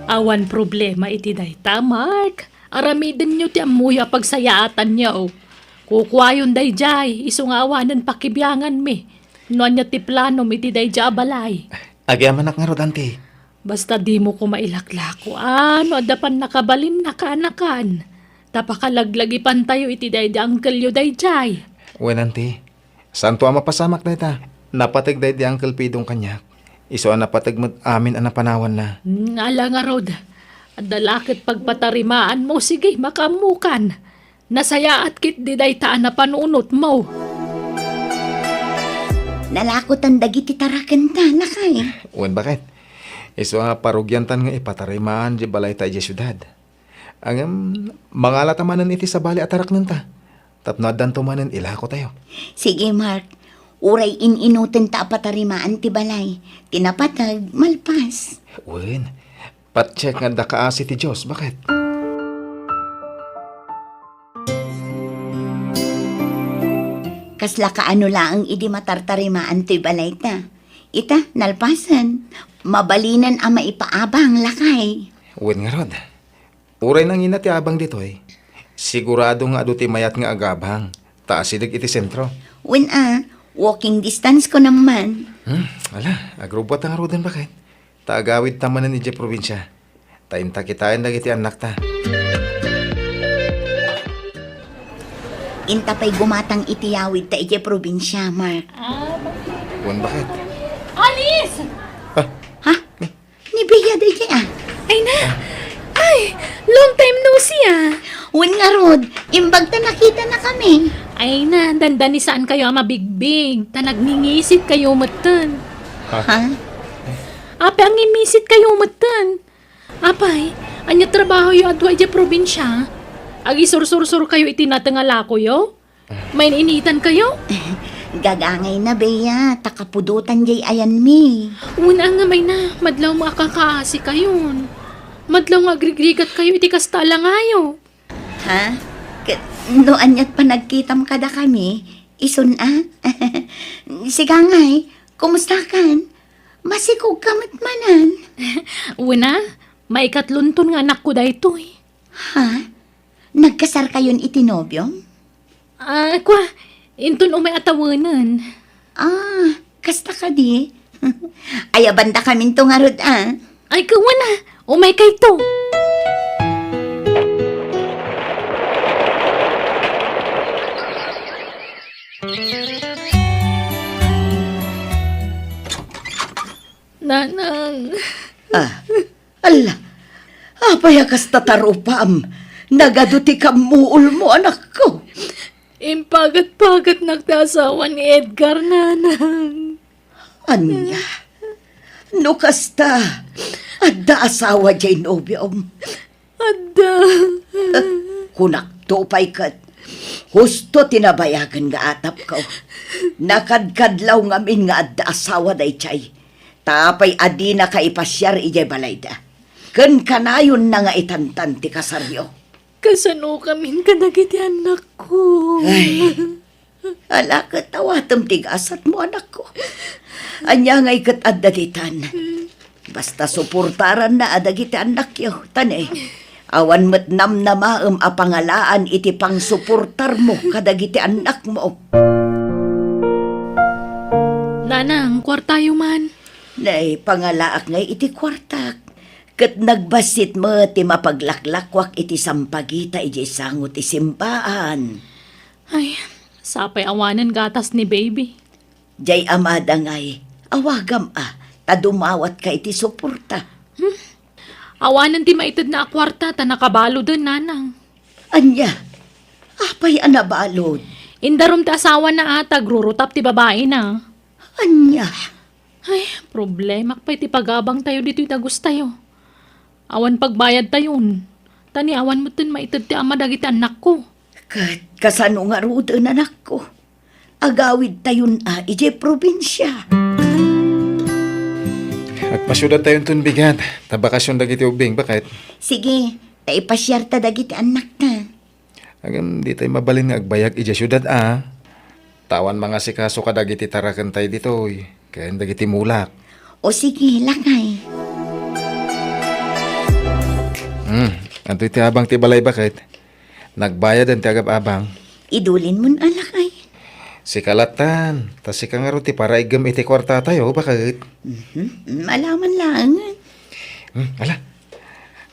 [SPEAKER 1] Awan problema iti dayta, Mark. Aramidin nyo ti amuya pagsayaatan niyo. Kukwayon day jay, iso nga awanan pakibyangan mi. Noan niya ti plano iti day jay balay.
[SPEAKER 6] Agyaman nga rodante.
[SPEAKER 1] Basta di mo ko mailaklako, ano adapan nakabalin na kaanakan. Tapakalaglag ipantayo iti day di uncle yo day jay.
[SPEAKER 6] Wen, ante. Saan to ang mapasamak na ita? Napatig day di Uncle Pidong kanyak. Iso ang napatig mo amin ang napanawan na.
[SPEAKER 1] Ala nga rod, adalakit pagpatarimaan mo, sige makamukan. Nasaya at kit di day taan na panunot mo.
[SPEAKER 5] Nalakotan dagiti taraken talakay.
[SPEAKER 6] Wen, bakit? Iso nga parugyantan nga ipatarimaan di balay tayo di syudad. Ang mga latamanan iti sa bali atarak nanta. Tapnadan tumanan ilako tayo.
[SPEAKER 5] Sige, Mark. Uray ininutin ta apatarimaan ti balay. Tinapatag, malpas.
[SPEAKER 6] Wen, patcheck nga dakaasi ti Diyos. Bakit?
[SPEAKER 5] Kasla kaano laang idi matartarimaan ti balay ta. Ita, nalpasan. Mabalinan ang maipaabang lakay.
[SPEAKER 6] Wen nga rod. Uray nang ina ti abang dito eh. Sigurado nga adu ti mayat nga agabang. Taasidig iti sentro.
[SPEAKER 5] When walking distance ko naman.
[SPEAKER 6] Ala, agrobot ang rodan bakit? Taagawid tamanan ni probinsya. Tainta kitain lagi ti anak ta.
[SPEAKER 5] Inta pa'y gumatang itiyawid ta ije probinsya, Mark.
[SPEAKER 6] Wen, bakit?
[SPEAKER 1] Alice!
[SPEAKER 5] Ha? Nibiya da ije
[SPEAKER 1] Ay na! Ay! Long time no see
[SPEAKER 5] Wen nga rod, imbag ta nakita na kami.
[SPEAKER 1] Ay na, dandani saan kayo ang mabigbing. Tanagningisit kayo matan.
[SPEAKER 5] Ha?
[SPEAKER 1] Ape, ang imisit kayo matan. Apay, anya trabaho yo adwa ije probinsya. Agi sur-sur-sur kayo itinatangala ko yo. May initan kayo?
[SPEAKER 5] Gagangay na, Bea. Takapudutan jay ayan mi.
[SPEAKER 1] Una nga may na, madlaw makakaasi kayon. Madlaw nga agrigrigat kayo iti kastala ngayo.
[SPEAKER 5] Ha? Noan ya't panagkitam kada kami, isun Sigangay, kumusta kan? Masikog kamat manan.
[SPEAKER 1] Una, may katlunton nga anak ko dayto eh.
[SPEAKER 5] Ha? Nagkasar kayon itinobyong?
[SPEAKER 1] Kwa, inton umay atawanan.
[SPEAKER 5] Kasta ka di? Ayabanda kaming tungarod
[SPEAKER 1] Ay, kawana, umay kay to. Nanang.
[SPEAKER 5] Ala, apaya kas tatarupam. Nagaduti ka muul mo, anak ko.
[SPEAKER 1] Impagat-pagat nagtasawa ni Edgar, nanang.
[SPEAKER 5] Anya, no kasta, adda asawa jay nobyom.
[SPEAKER 1] Adda.
[SPEAKER 5] Kunak tupay kat, husto tinabayagan nga atap ko. Nakadkadlaw ngamin nga adda asawa day chay. Tapay adi na kaipasyar ijay balayda. Ken kanayon na nga itantan ti kasaryo.
[SPEAKER 1] Kasano kamin kadagiti anak ko.
[SPEAKER 5] Ay, ala katawatam tigasat mo anak ko. Anya ngay kat adagitan. Basta suportaran na adagiti anak yo. Tanay, awan met namnamaem apangalaan iti pang suportar mo kadagiti anak mo.
[SPEAKER 1] Nanang, kwartayo man.
[SPEAKER 5] Nay, pangalaak ngay iti kwartak. Kat nagbasit mo ti mapaglaklakwak iti sampagita iti sangot iti simbaan.
[SPEAKER 1] Ay, sapay awanan gatas ni baby.
[SPEAKER 5] Jay amada ngay, awagam tadumawat ka iti suporta.
[SPEAKER 1] Awanan ti maitid na akwarta, ta nakabalo dun, nanang.
[SPEAKER 5] Anya, apay anabalod.
[SPEAKER 1] Indarom ti asawa na ata, grurutap ti babae na.
[SPEAKER 5] Anya,
[SPEAKER 1] Ay, problema pa iti pagabang tayo dito itagus tayo. Awan pagbayad tayon. Tani awan mo tin maitid ti ama dagiti anak ko.
[SPEAKER 5] kat kasano nga rudan anak ko. Agawid tayon ije probinsya.
[SPEAKER 6] Agpasyudad tayong tunbigan. Tabakasyon dagiti ubing, bakit?
[SPEAKER 5] Sige, taipasyar ta dagiti anak na.
[SPEAKER 6] Agam di tayo mabalin nga agbayag ija syudad Tawan mga sikaso ka dagiti tarakan tayo ditoy. Kaya dagiti mulak.
[SPEAKER 5] O sige, lakay.
[SPEAKER 6] Anto iti abang ti balay, bakit? Nagbayad ang ti agab-abang.
[SPEAKER 5] Idulin mo na lakay.
[SPEAKER 6] Si kalatan. Tas si kangaro ti para igam iti kwarta tayo, bakit?
[SPEAKER 5] Malaman lang.
[SPEAKER 6] Ala.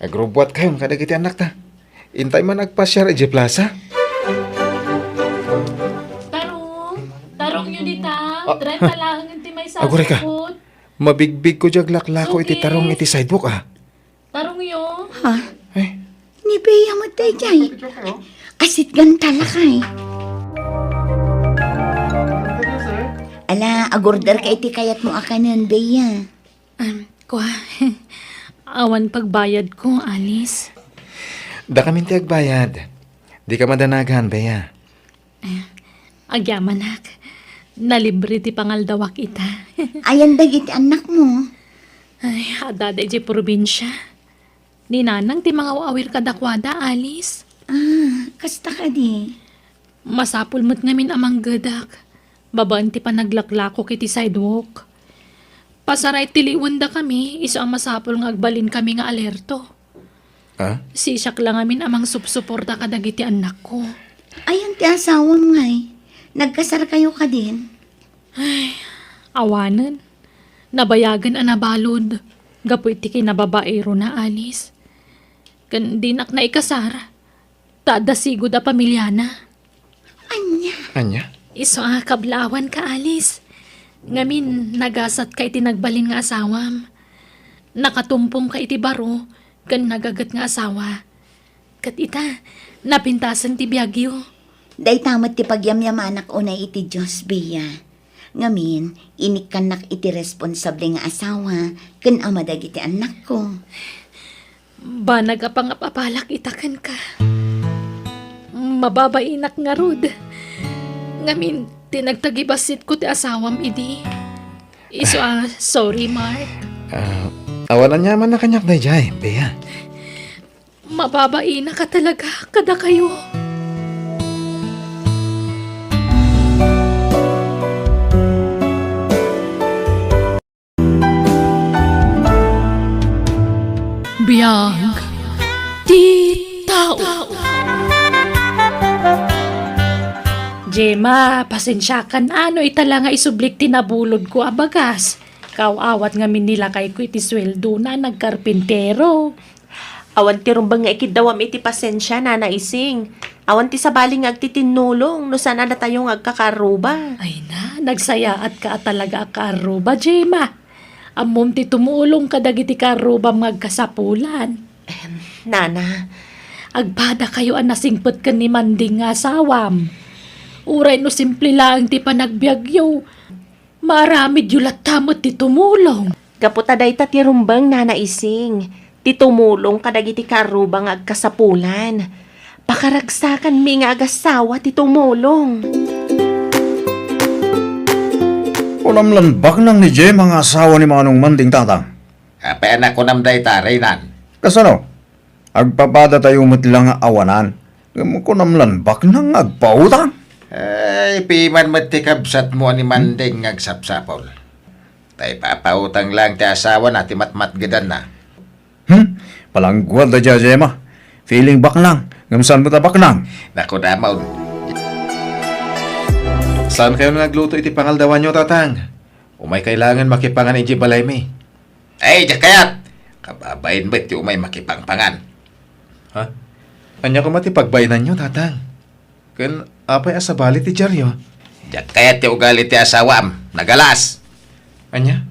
[SPEAKER 6] Agrobwat kayo kadagiti anak ta. Intay man nagpasyar ije plaza.
[SPEAKER 1] Tarong nyo dita. Tren talangan ti may
[SPEAKER 6] agore ka.
[SPEAKER 1] sasapot.
[SPEAKER 6] Mabigbig ko jaglaklako iti tarong iti sidewalk
[SPEAKER 1] Tarong nyo.
[SPEAKER 5] Ha?
[SPEAKER 6] Eh,
[SPEAKER 5] Ni Bea mo tayo jay. Asit ganta lakay. Ala, agorder ka iti kayat mo akanan, Bea.
[SPEAKER 1] Kwa, awan pagbayad ko, Alice.
[SPEAKER 6] da kami ti agbayad. Di ka madanagan, Bea.
[SPEAKER 1] Agyaman nak. Nalibre ti pangaldawak ita.
[SPEAKER 5] Ayan dagiti anak mo.
[SPEAKER 1] Ay, adada iti probinsya. Ni nanang ti mga awir kadakwada, Alice.
[SPEAKER 5] Kasta ka di.
[SPEAKER 1] Masapul mo't ngamin amang gadak. Babaan ti panaglaklako kiti sidewalk. Pasaray tiliwan da kami, iso ang masapul nga agbalin kami nga alerto. Sisak lang amin amang supsuporta kadagiti anak ko.
[SPEAKER 5] Ayan ti asawa mo ngay. Nagkasar kayo ka din.
[SPEAKER 1] Awanan. Nabayagan ang nabalod. Gapoy ti kinababaero na, Alice. Kan dinak na ikasar. Tadasigod a pamilyana.
[SPEAKER 6] Anya?
[SPEAKER 1] Iso kablawan ka, Alice. Ngamin, nagasat ka iti nagbalin nga asawam. Nakatumpong ka iti baro, kan nagagat nga asawa. Kat ita, napintasan ti biyagyo.
[SPEAKER 5] Day tamat ti pagyamyamanak unay iti Diyos, Bea. Ngamin, inikanak iti responsable nga asawa, kan amadag iti anak ko.
[SPEAKER 1] Ba nagapangapapalak itakan ka. Mababainak nga rod. Ngamin, tinagtagibasit ko ti asawam idi. Iso sorry, Mark.
[SPEAKER 6] Awalan niya man na kanyak na jay, Bea.
[SPEAKER 1] Mababainak ka talaga, kada kayo. Biyag di tao. Jema, pasensyakan ano itala nga isublik tinabulod ko abagas. Kawawat nga minila kay ko iti sweldo na nagkarpintero.
[SPEAKER 8] Awan ti rumbang nga ikidawam iti pasensya na naising. Awan ti sabaling agtitinulong no sana na tayong agkakaruba.
[SPEAKER 1] Ay na, nagsayaat ka talaga akaruba, Jema. Amom ti tumulong ka dagiti karuba magkasapulan.
[SPEAKER 8] Nana,
[SPEAKER 1] Agbada kayo ang nasingpot ka ni Manding nga asawam. Uray no simple lang ti panagbiagyo. Marami yulat tamot ti tumulong.
[SPEAKER 8] gaputa day ti rumbang na naising. Ti tumulong kadagiti karuba nga agkasapulan. Pakaragsakan mi nga agasawa ti tumulong.
[SPEAKER 4] Unamlan bak nang ni Jay mga asawa ni Manong Manding tatang.
[SPEAKER 7] Apean ako namday tarinan.
[SPEAKER 4] Kasano? Agpabada tayo lang nga awanan. Kunamlan bak nang agpautang.
[SPEAKER 7] Ay, piman matikabsat mo ni Manding ngagsapsapol. Tay papautang lang ti asawa na ti matmatgadan na.
[SPEAKER 4] Palangguad da dya, Jema. Feeling bak lang. Ngamsan mo ta bak lang.
[SPEAKER 7] Naku damon.
[SPEAKER 6] Saan kayo nagluto iti pangaldawan nyo, tatang? Umay kailangan makipangan iti balay mi.
[SPEAKER 7] Ay, jakayat! Kababain ba't yung may makipangpangan?
[SPEAKER 6] Ha? Anya ko mati pagbainan nyo, tatang. Kan apay asabali ti Jaryo.
[SPEAKER 7] Jakayat yung ugali ti asawam. Nagalas!
[SPEAKER 6] Anya?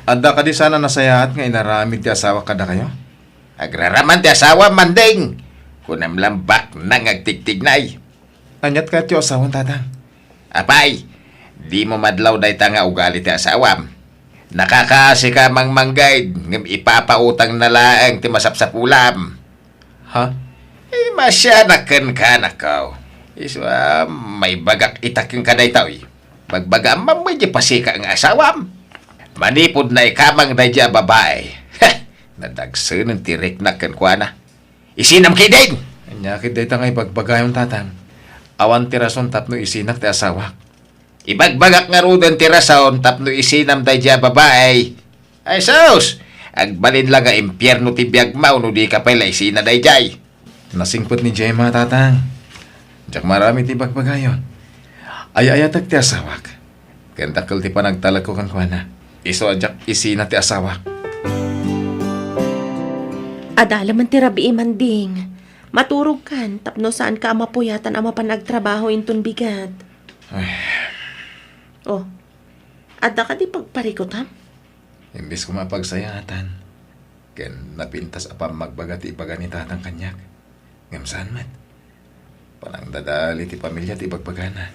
[SPEAKER 6] Adda ka di sana nasayaat nga inaramid ti asawa kada kayo?
[SPEAKER 7] Agraraman ti asawam, Manding! Kunam lambak nang agtigtignay.
[SPEAKER 6] Anyat ka ti asawan, tatang.
[SPEAKER 7] Apay, di mo madlaw day nga ugali ti asawam. Nakakaasi ka mang manggayd, ngam ipapautang na laang ti masapsapulam.
[SPEAKER 6] Ha?
[SPEAKER 7] Masyanakan ka na kao. Iswa, may bagak itaking ka na itaw. Magbaga mamay di pasika ang asawam. Manipod na ikamang na dya babae. Nadagsa ng tirik na kankwana. Isinam kay din!
[SPEAKER 6] Anyakit day nga ibagbagayong tatang. Awan ti rason tapno isinak ti asawak.
[SPEAKER 7] Ibagbagak nga rudan ti rason tapno isinam da dya babae. Ay sus! Agbalin lang nga impyerno ti biyagmaw no di ka pala isina da jay.
[SPEAKER 6] Nasingpot ni Gemma tatang. Diyak marami ti bagbagayon. Ay-ayatag ti asawak. Kentakal ti panagtalag ko kang kuana. Iso adyak isina ti asawak.
[SPEAKER 8] Adala man ti rabi manding. Maturog kan, tapno saan ka mapuyatan ama panagtrabaho inton bigat. Oh, adda ka di pagparikot ha?
[SPEAKER 6] Imbis ko mapagsayatan. Ken napintas apam magbaga ti ibaga ni tatang kanyak. Ngamsaan man. Panang dadali ti pamilya ti bagbagana.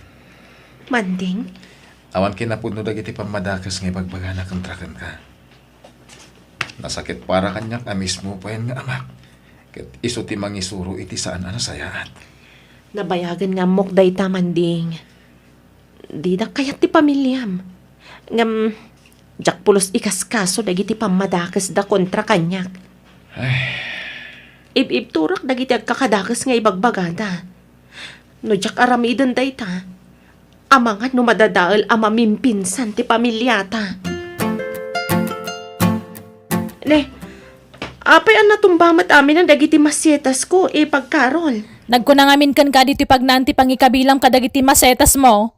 [SPEAKER 8] Manding?
[SPEAKER 6] Awan kinapudno dagiti pamadakas nga bagbagana kang trakan ka. Nasakit para kanyak na mismo pa yan nga amak. Ket iso ti mangisuro iti saan sayaan.
[SPEAKER 8] Nabayagan nga mok day ta manding. Di na kayat ti pamilyam. Ngam, jak pulos ikaskaso dagiti pamadakas da kontra kanyak. Ib-ib-turak dagiti agkakadakas nga ibagbagada. No jak aramidan day ta. Amangan no madadaal ama mimpinsan ti pamilyata. Ne, apay ang natumbamat amin ang dagiti masyetas ko, pagkarol.
[SPEAKER 1] Nagkunangamin kan ka dito pagnanti pangikabilang kadagiti masetas mo.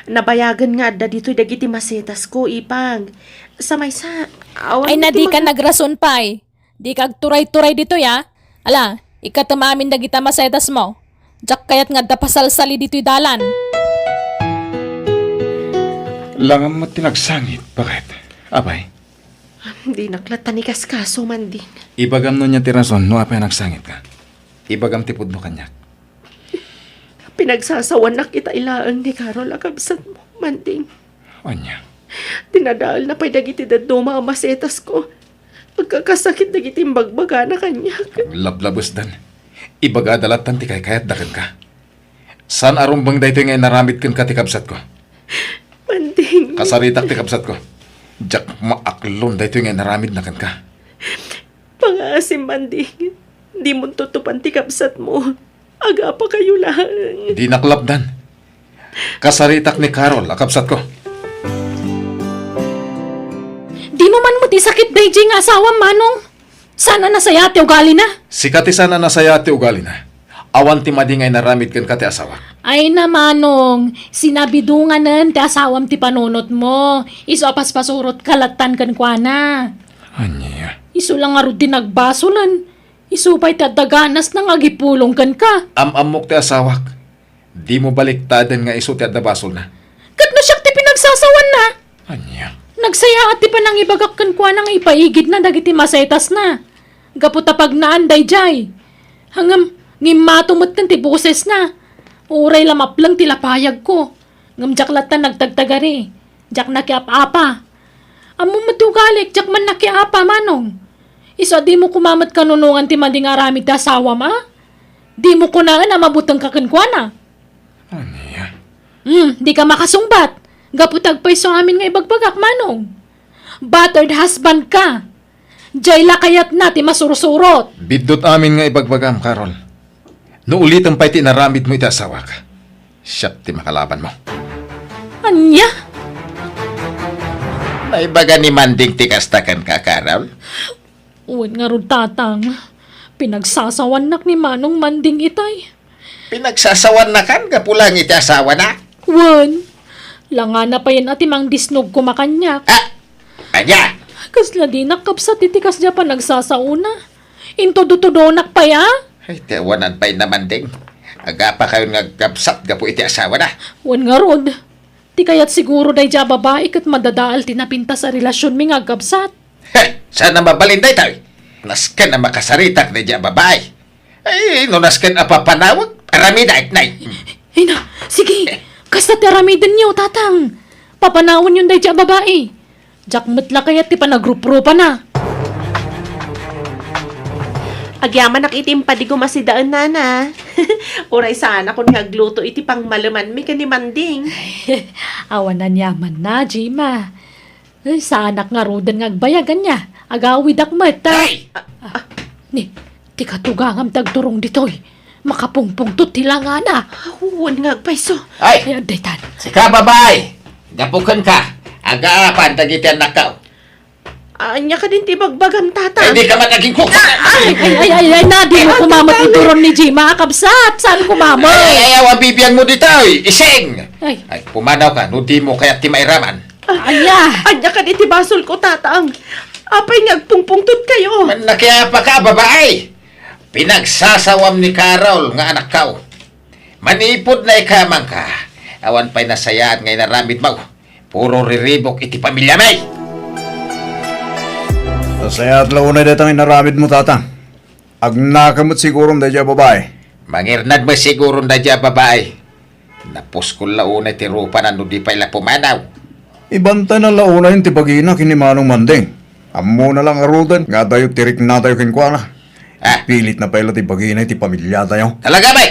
[SPEAKER 8] Nabayagan nga da dito dagiti masetas ko, ipag. Samay sa, awan
[SPEAKER 1] Ay na
[SPEAKER 8] ti
[SPEAKER 1] di ka nagrason pa eh. Di ka turay-turay dito ya. Ala, ikatamamin dagita masetas mo. Jak kayat nga dapasalsali dito'y dalan.
[SPEAKER 6] Langam mo tinagsangit. Bakit? Abay,
[SPEAKER 8] Di naklatan ni kaskaso man din.
[SPEAKER 6] ibagam no niya ti rason no apay nagsangit ka. Ibagam ti pudno kanyak.
[SPEAKER 8] Pinagsasawan na kita ilaan ni Carol akabsat mo, manding.
[SPEAKER 6] Anya.
[SPEAKER 8] Tinadaal na pa'y dagiti daduma ang masetas ko. Pagkakasakit dagiti bagbaga na kanyak.
[SPEAKER 6] Lablabos dan. Ibaga dalatan ti kayat dakan ka. San arumbang dayto nga naramit kan ka ti kabsat ko.
[SPEAKER 8] Manding.
[SPEAKER 6] Kasaritak ti kabsat ko. Jak maaklon dayto nga naramid na kan ka.
[SPEAKER 8] Pangasim, manding. Di mo tutupan ti kabsat mo. Aga pa kayo lang.
[SPEAKER 6] Di naklapdan. Kasaritak ni Carol akabsat ko.
[SPEAKER 1] Di mo man mo ti sakit day nga asawa manong. Sana nasayate ugali na.
[SPEAKER 6] Sikati sana nasaya ti ugali na. Awan ti madingay naramid kan ka ti asawa.
[SPEAKER 1] Ay na manong, sinabidunganan ti asawam ti panunot mo. Iso apas pasurot kalatan kan kwa na.
[SPEAKER 6] Anya.
[SPEAKER 1] Iso lang nga ro din nagbasulan. Iso pa'y tadaganas nang agipulong kan ka.
[SPEAKER 6] Amok ti asawak. Di mo baliktadan nga iso ti adabasol na.
[SPEAKER 1] Kat na siya ti pinagsasawan na.
[SPEAKER 6] Anya.
[SPEAKER 1] Nagsaya at ti panang ibagak kan kwa nang ipaigid na dagiti masetas na. Gaputa pag naanday jay. Hangam, ngimatumot kan ti boses na. Uray lamaplang ti lapayag ko. Ngam jaklatan nagtagtagari. Jak nakiap-apa. Amo matugalik, jak man nakiapa manong. Iso di mo kumamat kanunungan ti mading aramid ti asawa ma? Di mo kunaan na mabutang kakankwana.
[SPEAKER 6] Anya.
[SPEAKER 1] Di ka makasungbat. Gaputag pa iso amin nga ibagbagak manong. Battered husband ka. Jay lakayat na ti masursurot.
[SPEAKER 6] Bidot amin nga ibagbagam, Carol. No ulitan pa'y tinaramid mo iti asawa ka. Siyap ti makalaban mo.
[SPEAKER 1] Anya?
[SPEAKER 7] May baga ni manding ti kastakan ka, Carol.
[SPEAKER 1] Uwan nga ron tatang. Pinagsasawanak ni manong manding itay.
[SPEAKER 7] Pinagsasawan na kan, kapulang iti asawa na.
[SPEAKER 1] Wan. Langa na pa yan ati mang disnog kumakanyak.
[SPEAKER 7] Anya.
[SPEAKER 1] Kasla di nakapsat itikas dya pa nagsasauna. Intodo-todonak pa ya?
[SPEAKER 7] Ay, tiawanan pa'y naman ding. Aga pa kayo nagkapsat gapo iti asawa na.
[SPEAKER 1] Wan nga rod. Ti kayat siguro day dya babae kat madadaal tinapinta sa relasyon mi nga gabsat.
[SPEAKER 7] Sana mabalinday tayo. Naskan na makasaritak na dyan babae. Ay, no naskan apapanawag, aramida at nay.
[SPEAKER 1] Ay na, sige. Kasta ti aramidin niyo, tatang. Papanawan yun day siya babae. Jak matla kaya ti panagrup-rupa na.
[SPEAKER 8] Agyaman nakitim pa di gumasidaan nana. Uray sana kung nagluto iti pang malaman mi ka ni Manding.
[SPEAKER 1] Awan na niyaman na, Jima. Sa anak nga rodan nga agbayagan niya. Agawid akmat. Ni, ti katugangam tagturong ditoy. Makapungpong tutila nga na.
[SPEAKER 8] Huwag nga agpaiso.
[SPEAKER 7] Ay,
[SPEAKER 1] Ay, daytan.
[SPEAKER 7] ka babay! Gapukan ka! Aga-apan tagiti anak ka.
[SPEAKER 8] Anya ka din ti bagbagam
[SPEAKER 7] Ay,
[SPEAKER 8] tata.
[SPEAKER 7] di ka man naging cook!
[SPEAKER 1] Ay, na, di mo kumamot ituron ni Jima. Kabsat, saan kumamot?
[SPEAKER 7] Ay, awan bibiyang mo dito, ising!
[SPEAKER 1] Ay,
[SPEAKER 7] Ay, pumanaw ka, nudi mo kaya ti mairaman.
[SPEAKER 1] aya.
[SPEAKER 8] Anya ka din ti basol ko tatang. Apay nga agpungpungtot kayo.
[SPEAKER 7] Man na kaya pa ka, babae! Pinagsasawam ni Carol nga anak ka. Manipod na ikamang ka. Awan pa'y nasayaan ngay naramid mo. Puro riribok iti pamilya may.
[SPEAKER 4] Saya at launay datang inaramid mo, tatang. Agnakamot siguro da dya babae.
[SPEAKER 7] Mangirnad mo siguro na dya babae. Napos ko launay ti rupa na nudi pa'y la pumanaw.
[SPEAKER 4] Ibanta na launay ti pagina kinimanong manding. Amo na lang arudan, nga tayo tirik na tayo kinkwana. Pilit na pala ti pagina ti pamilya tayo.
[SPEAKER 7] Talaga ba?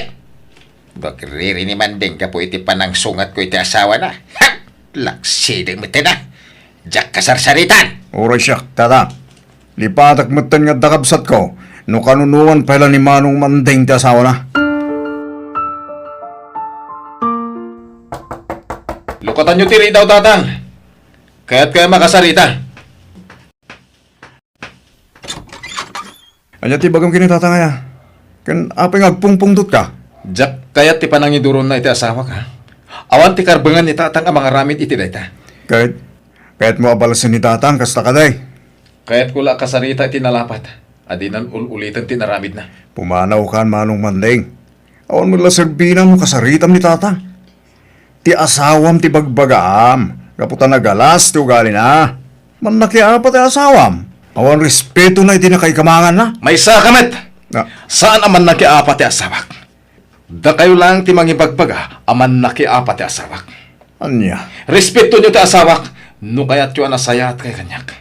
[SPEAKER 7] Bakiriri ni Manding ka po iti panang sungat ko iti asawa na. Ha! Laksideng mo na. Diyak kasarsaritan.
[SPEAKER 4] Oray siya, tatang. Lipatak matan nga dakabsat ko. No kanunuan pala ni manong manding ti asawa na.
[SPEAKER 6] Lukatan nyo tiri daw, tatang. Kaya't kaya makasarita.
[SPEAKER 4] Anya ti bagam kini tatang aya. Kan apa nga agpungpungtot ka?
[SPEAKER 6] Jack, kaya't ti panangiduron na iti asawa ka. Awan ti karbangan ni tatang ang mga ramit iti dayta.
[SPEAKER 4] Kahit mo abalasin ni tatang, kasta ka day.
[SPEAKER 6] Kaya't kula kasarita iti nalapat. Adinan ulitan ti naramid na.
[SPEAKER 4] Pumanaw kan manong manding. Awan mo la serbinan mo kasaritam ni tatang. Ti asawam ti bagbagaam. Kaputan na galas ti ugali na. Man nakiapa ti asawam. Awan respeto na iti nakikamangan na.
[SPEAKER 6] May sakamet!
[SPEAKER 4] Na,
[SPEAKER 6] Saan aman nakiapat ti asawak? Da kayo lang ti mangibagbaga, aman nakiapat ti asawak.
[SPEAKER 4] anya,
[SPEAKER 6] Respeto nyo ti asawak, no kaya't yung anasayat kay kanyak.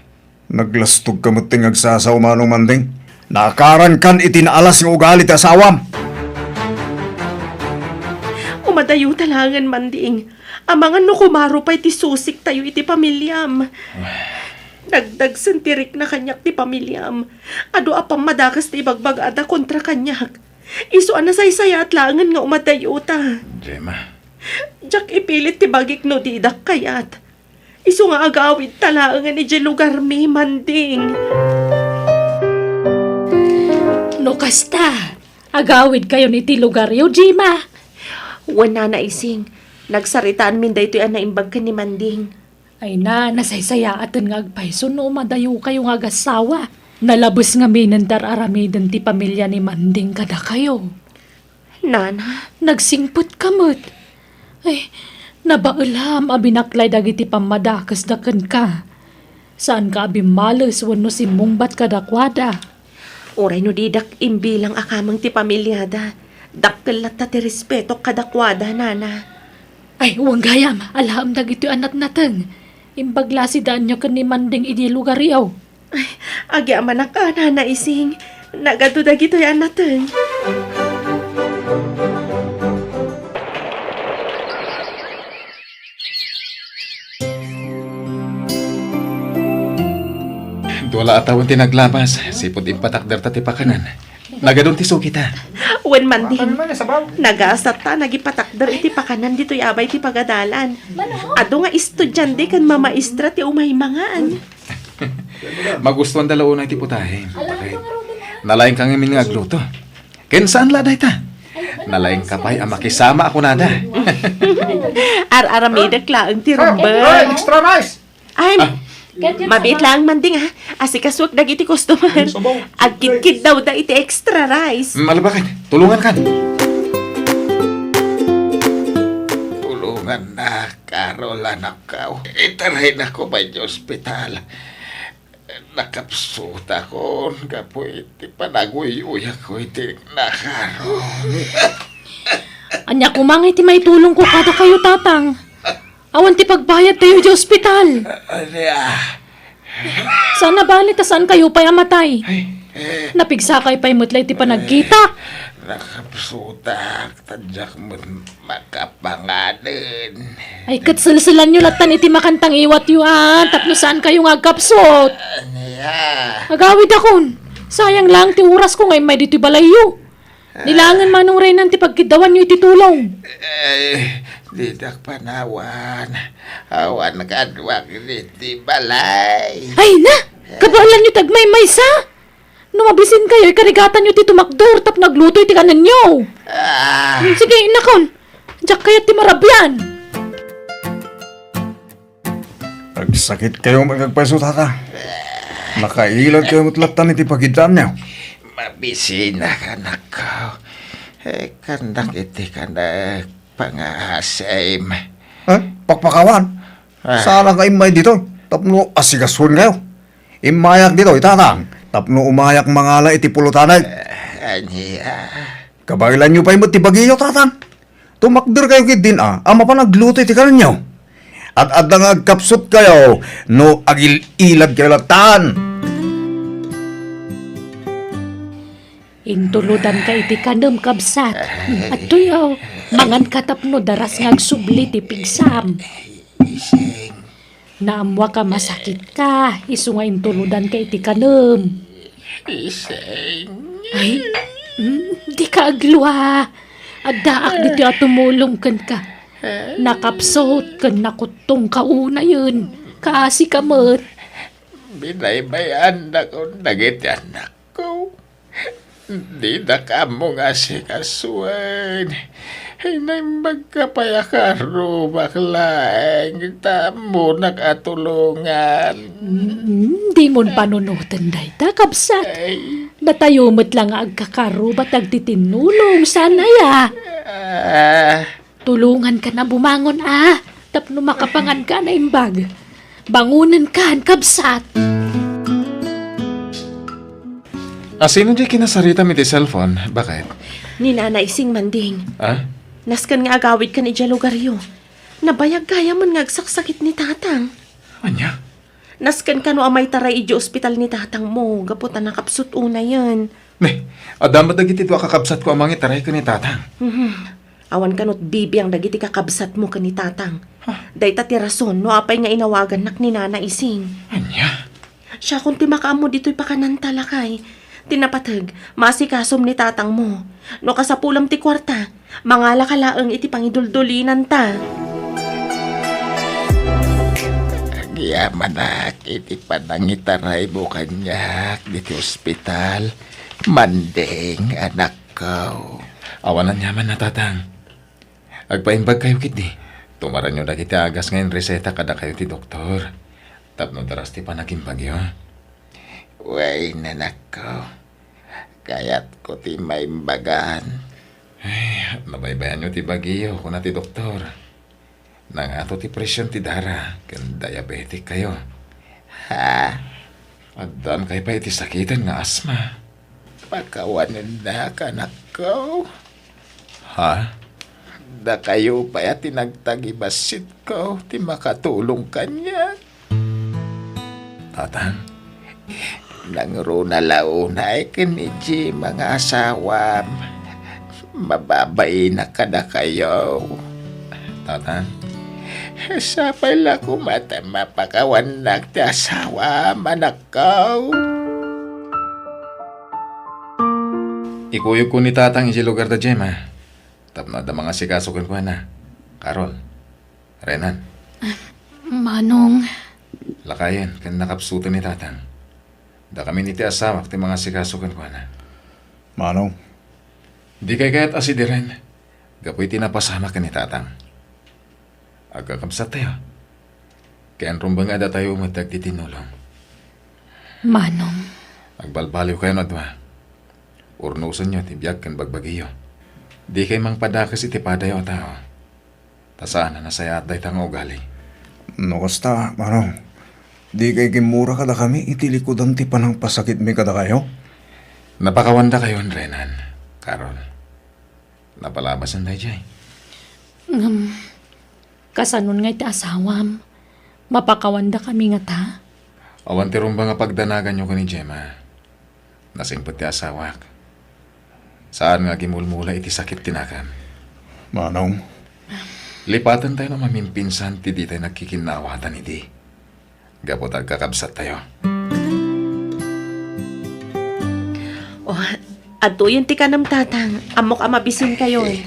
[SPEAKER 4] naglastog ka mo't tingagsasaw manong manding. Nakaran kan itinaalas yung ugali ti asawam.
[SPEAKER 8] Umadayo talangan Manding. Amangan no kumaro pa iti susik tayo iti pamilyam. Dagdag sentirik na kanyak ti pamilyam. Ado apang madakas ti bagbagada kontra kanyak. Iso na saysaya at langan nga umadayo ta.
[SPEAKER 6] Gemma.
[SPEAKER 8] Jak ipilit ti bagik no didak kayat. Iso nga agawid talangan ni lugar mi Manding.
[SPEAKER 1] No kasta. Agawid kayo ni ti lugar yo, Jima.
[SPEAKER 8] Wana na ising. Nagsaritaan min dayto yan na imbag ka ni Manding.
[SPEAKER 1] Ay na, nasaysaya atan nga agpaiso no madayo kayo nga agasawa. Nalabos nga minandar aramiden ti pamilya ni Manding kada kayo.
[SPEAKER 8] Nana,
[SPEAKER 1] Nagsingput kamot. Ay, nabaulam abinaklay dagiti pamadakas daken ka. Saan ka abimalos wano si mungbat kadakwada.
[SPEAKER 8] oray no didak imbilang akamang ti pamilyada. Dakkel ta ti respeto kadakwada, nana.
[SPEAKER 1] Ay, uwang gayam, alam dagiti anak natin. Imbaglasidaan nyo kan ni Manding idi lugar yaw.
[SPEAKER 8] Ay, agya man ka, nana ising. Nagaduda gito yan natin.
[SPEAKER 6] Wala atawon ti naglabas. Sipod impatakder ta ti pakanan. Nagadun ti kita.
[SPEAKER 8] Wen Manding, nagaasat ta, nagipatakder iti pakanan dito yabay ti pagadalan. Ado nga estudyante kan mamaistra ti umaymangan.
[SPEAKER 6] Magustuhan dalaw na ti putahe. Nalaing kang imin nga agluto. Ken saan la dayta? Nalaing kapay ang makisama ako nada.
[SPEAKER 8] Ar-aramida klaang ti rumba.
[SPEAKER 6] Extra rice!
[SPEAKER 8] Ay, mabit lang Manding ha. Asikaswag dagiti customer. Agkit-kit daw da iti extra rice.
[SPEAKER 6] Malabakan, tulungan kan.
[SPEAKER 7] Tulungan na, Carol, anak ka. Itarahin ako ba yung ospital? Nakapsut ako. Kapo iti panaguy-uy ako iti nakaroon.
[SPEAKER 1] Anya kumangay ti may tulong ko kada kayo tatang. Awan ti pagbayad tayo di ospital. Sana bali ta saan kayo pa'y amatay. Napigsakay pa'y mutlay ti panagkita.
[SPEAKER 7] Nakapsutak, tadyak mo makapangalan.
[SPEAKER 1] Ay katsilsilan nyo latan iti makantang iwat yu tapno saan kayo nga agkapsot. Agawid akon. Sayang lang ti oras ko ngay may dito balayo. Nilangan manong Renan ti pagkidawan nyo iti tulong.
[SPEAKER 7] Di dak panawan. Awan kadwak di balay.
[SPEAKER 1] Ay na! Kabalan nyo tagmay maysa! Numabisin kayo, ikarigatan nyo ti tumakdor tap nagluto iti kanan nyo. Sige, inakon. Diyak kaya ti marabyan.
[SPEAKER 4] Nagsakit kayo magagpaso, tata. Nakailag kayo mutlatan iti pagidaan niyo.
[SPEAKER 7] Mabisina ka na ko. Kandak iti kandak pangahasim.
[SPEAKER 4] Pakpakawan. Saan kayo may dito? Tapno asigasun kayo. Imayak dito, itatang. Tapno umayak mangala iti pulutanay.
[SPEAKER 7] Anya.
[SPEAKER 4] Kabailan nyo pa yung matibagiyo, tatang. Tumakdir kayo kit din, ama pa nagluto iti kanan nyo. At adang agkapsot kayo, no agil-ilag kayo latan.
[SPEAKER 1] Intuludan ka iti kanam kabsat. At tuyaw, mangan katapno daras ngagsubli ti pigsam. Naamwa ka masakit ka, isu nga intuludan ka iti kanam. Ay, di ka agluha. Adaak dito at tumulong kan ka. Nakapsot kan nakutong kauna yun. Kasi kamot.
[SPEAKER 7] Binaybayan na ko nagit anak ko. Di na ka mo nga si kasuan. Hinay magkapayakaro baklaeng tamo nakatulungan.
[SPEAKER 1] Di mo panunutan day ta, kabsat. Natayumot lang nga agkakaro ba't agtitinulong sana ya. Tulungan ka na bumangon tapno makapangan ka na imbag. Bangunan ka, kabsat.
[SPEAKER 6] Sino di kinasarita mi ti cellphone? Bakit?
[SPEAKER 8] Ni Nanay Sing Manding.
[SPEAKER 7] Naskan nga agawid ka ni dya lugaryo. Nabayag kaya man ngagsaksakit ni tatang.
[SPEAKER 6] Anya?
[SPEAKER 7] Naskan ka no amay taray idyo ospital ni tatang mo. Gaputan nakapsut una yan.
[SPEAKER 6] Ne, adamat dagiti dua kakabsat ko amang itaray ko ni tatang.
[SPEAKER 7] Awan ka no't bibi ang dagiti kakabsat mo ka ni tatang. Dayta ti rason no apay nga inawagan nak ni Nana Ising.
[SPEAKER 6] Anya?
[SPEAKER 7] Siya kung ti makaamo dito'y pakanan talakay. Tinapatag, masikasom ni tatang mo. No kasapulam ti kwarta, mangala kalaang iti pangiduldulinan ta. Agyaman ak, iti panangitaray mo kanyak diti ospital. Manding, anak ko.
[SPEAKER 6] Awanan yaman na tatang. Agpaimbag kayo kit di. Tumaran nyo na kiti agas ngayon reseta kada kayo ti doktor. Tapno daras ti panagimbag yun.
[SPEAKER 7] Way, nanak ko. Kaya't ko ti maimbagan.
[SPEAKER 6] Ay, nabaybayan nyo ti bagiyo kung na ti doktor. Nangato ti presyon ti dara, kan diabetic kayo.
[SPEAKER 7] Ha?
[SPEAKER 6] At daan kayo pa iti sakitan nga asma.
[SPEAKER 7] Pakawanan na ka, anak ko.
[SPEAKER 6] Ha?
[SPEAKER 7] Da kayo pa ya tinagtagibasit ko, ti makatulong kanya.
[SPEAKER 6] Tatang?
[SPEAKER 7] Nangro na launay kiniji mga asawam. Mababay na kada kayo.
[SPEAKER 6] Tatang?
[SPEAKER 7] Sapay la ko mata mapakawan na ti asawam, anak ko.
[SPEAKER 6] Ikuyog ko ni tatang isi lugar da Gemma. Tapno da mga sikasukan ko na. Carol. Renan.
[SPEAKER 1] Manong,
[SPEAKER 6] Lakayan, kan nakapsuto ni tatang. Da kami ni ti asamak ti mga sikasukan ko na.
[SPEAKER 4] Manong,
[SPEAKER 6] Di kay kaya't asidiren. Gapoy tinapasama ka ni tatang. Agkakamsat tayo. Kaya rumbang ada tayo umatag ti tinulong.
[SPEAKER 1] Manong,
[SPEAKER 6] Agbalbaliw kayo na dwa. Urnusan nyo ti biyag kan bagbagiyo. Di kay mang padakas iti padayo tao. Tasaan na nasayat day tang ugali.
[SPEAKER 4] no kasta, Manong. Di kay kimura kada kami, itilikodan ti panang pasakit mi kada kayo.
[SPEAKER 6] Napakawanda kayo, Renan. Carol. Napalabasan tayo dyan.
[SPEAKER 1] Kasanon nga iti asawam. Mapakawanda kami nga ta.
[SPEAKER 6] Awan ti rumba nga pagdanagan nyo ka ni Gemma. Nasingpot ti asawak. Saan nga gimulmula iti sakit tinakan?
[SPEAKER 4] Manong,
[SPEAKER 6] Lipatan tayo na mamimpinsan ti di tayo nagkikinawatan iti. Gapot agkakabsat tayo.
[SPEAKER 8] Oh, atuyin ti kanam tatang. Amok amabisin kayo eh.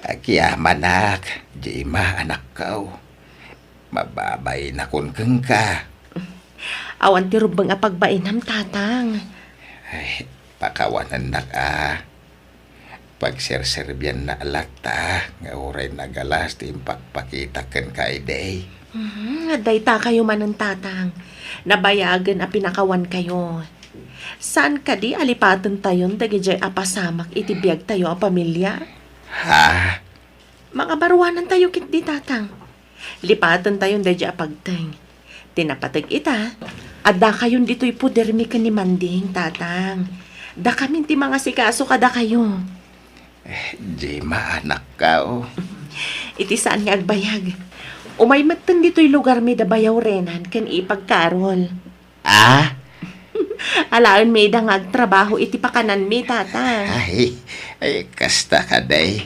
[SPEAKER 3] Agyaman nak, Jima anak kau. Mababay na kun keng ka.
[SPEAKER 8] Awan ti rubang apagbainam tatang.
[SPEAKER 3] Ay, pakawanan nak Pagserserbian na alakta, nga oray nagalas ti impakpakita ken ka day.
[SPEAKER 8] Dayta kayo man ng tatang. Nabayagan a pinakawan kayo. Saan ka di alipatan tayon dagijay apasamak itibiyag tayo a pamilya?
[SPEAKER 3] Ha?
[SPEAKER 8] Mga baruanan tayo kit di tatang. Lipatan tayon dagijay apagteng. Tinapatag ita. Adda kayon dito'y pudermi ka ni Manding, tatang. Da kamin ti mga sikaso kada kayo.
[SPEAKER 3] Jima anak kau.
[SPEAKER 8] Iti saan nga agbayag. Umay matan dito'y lugar mi da bayaw renan ken ipagkarol. Alaon may da nga agtrabaho iti pakanan mi, tatang.
[SPEAKER 3] Ay, kasta ka day.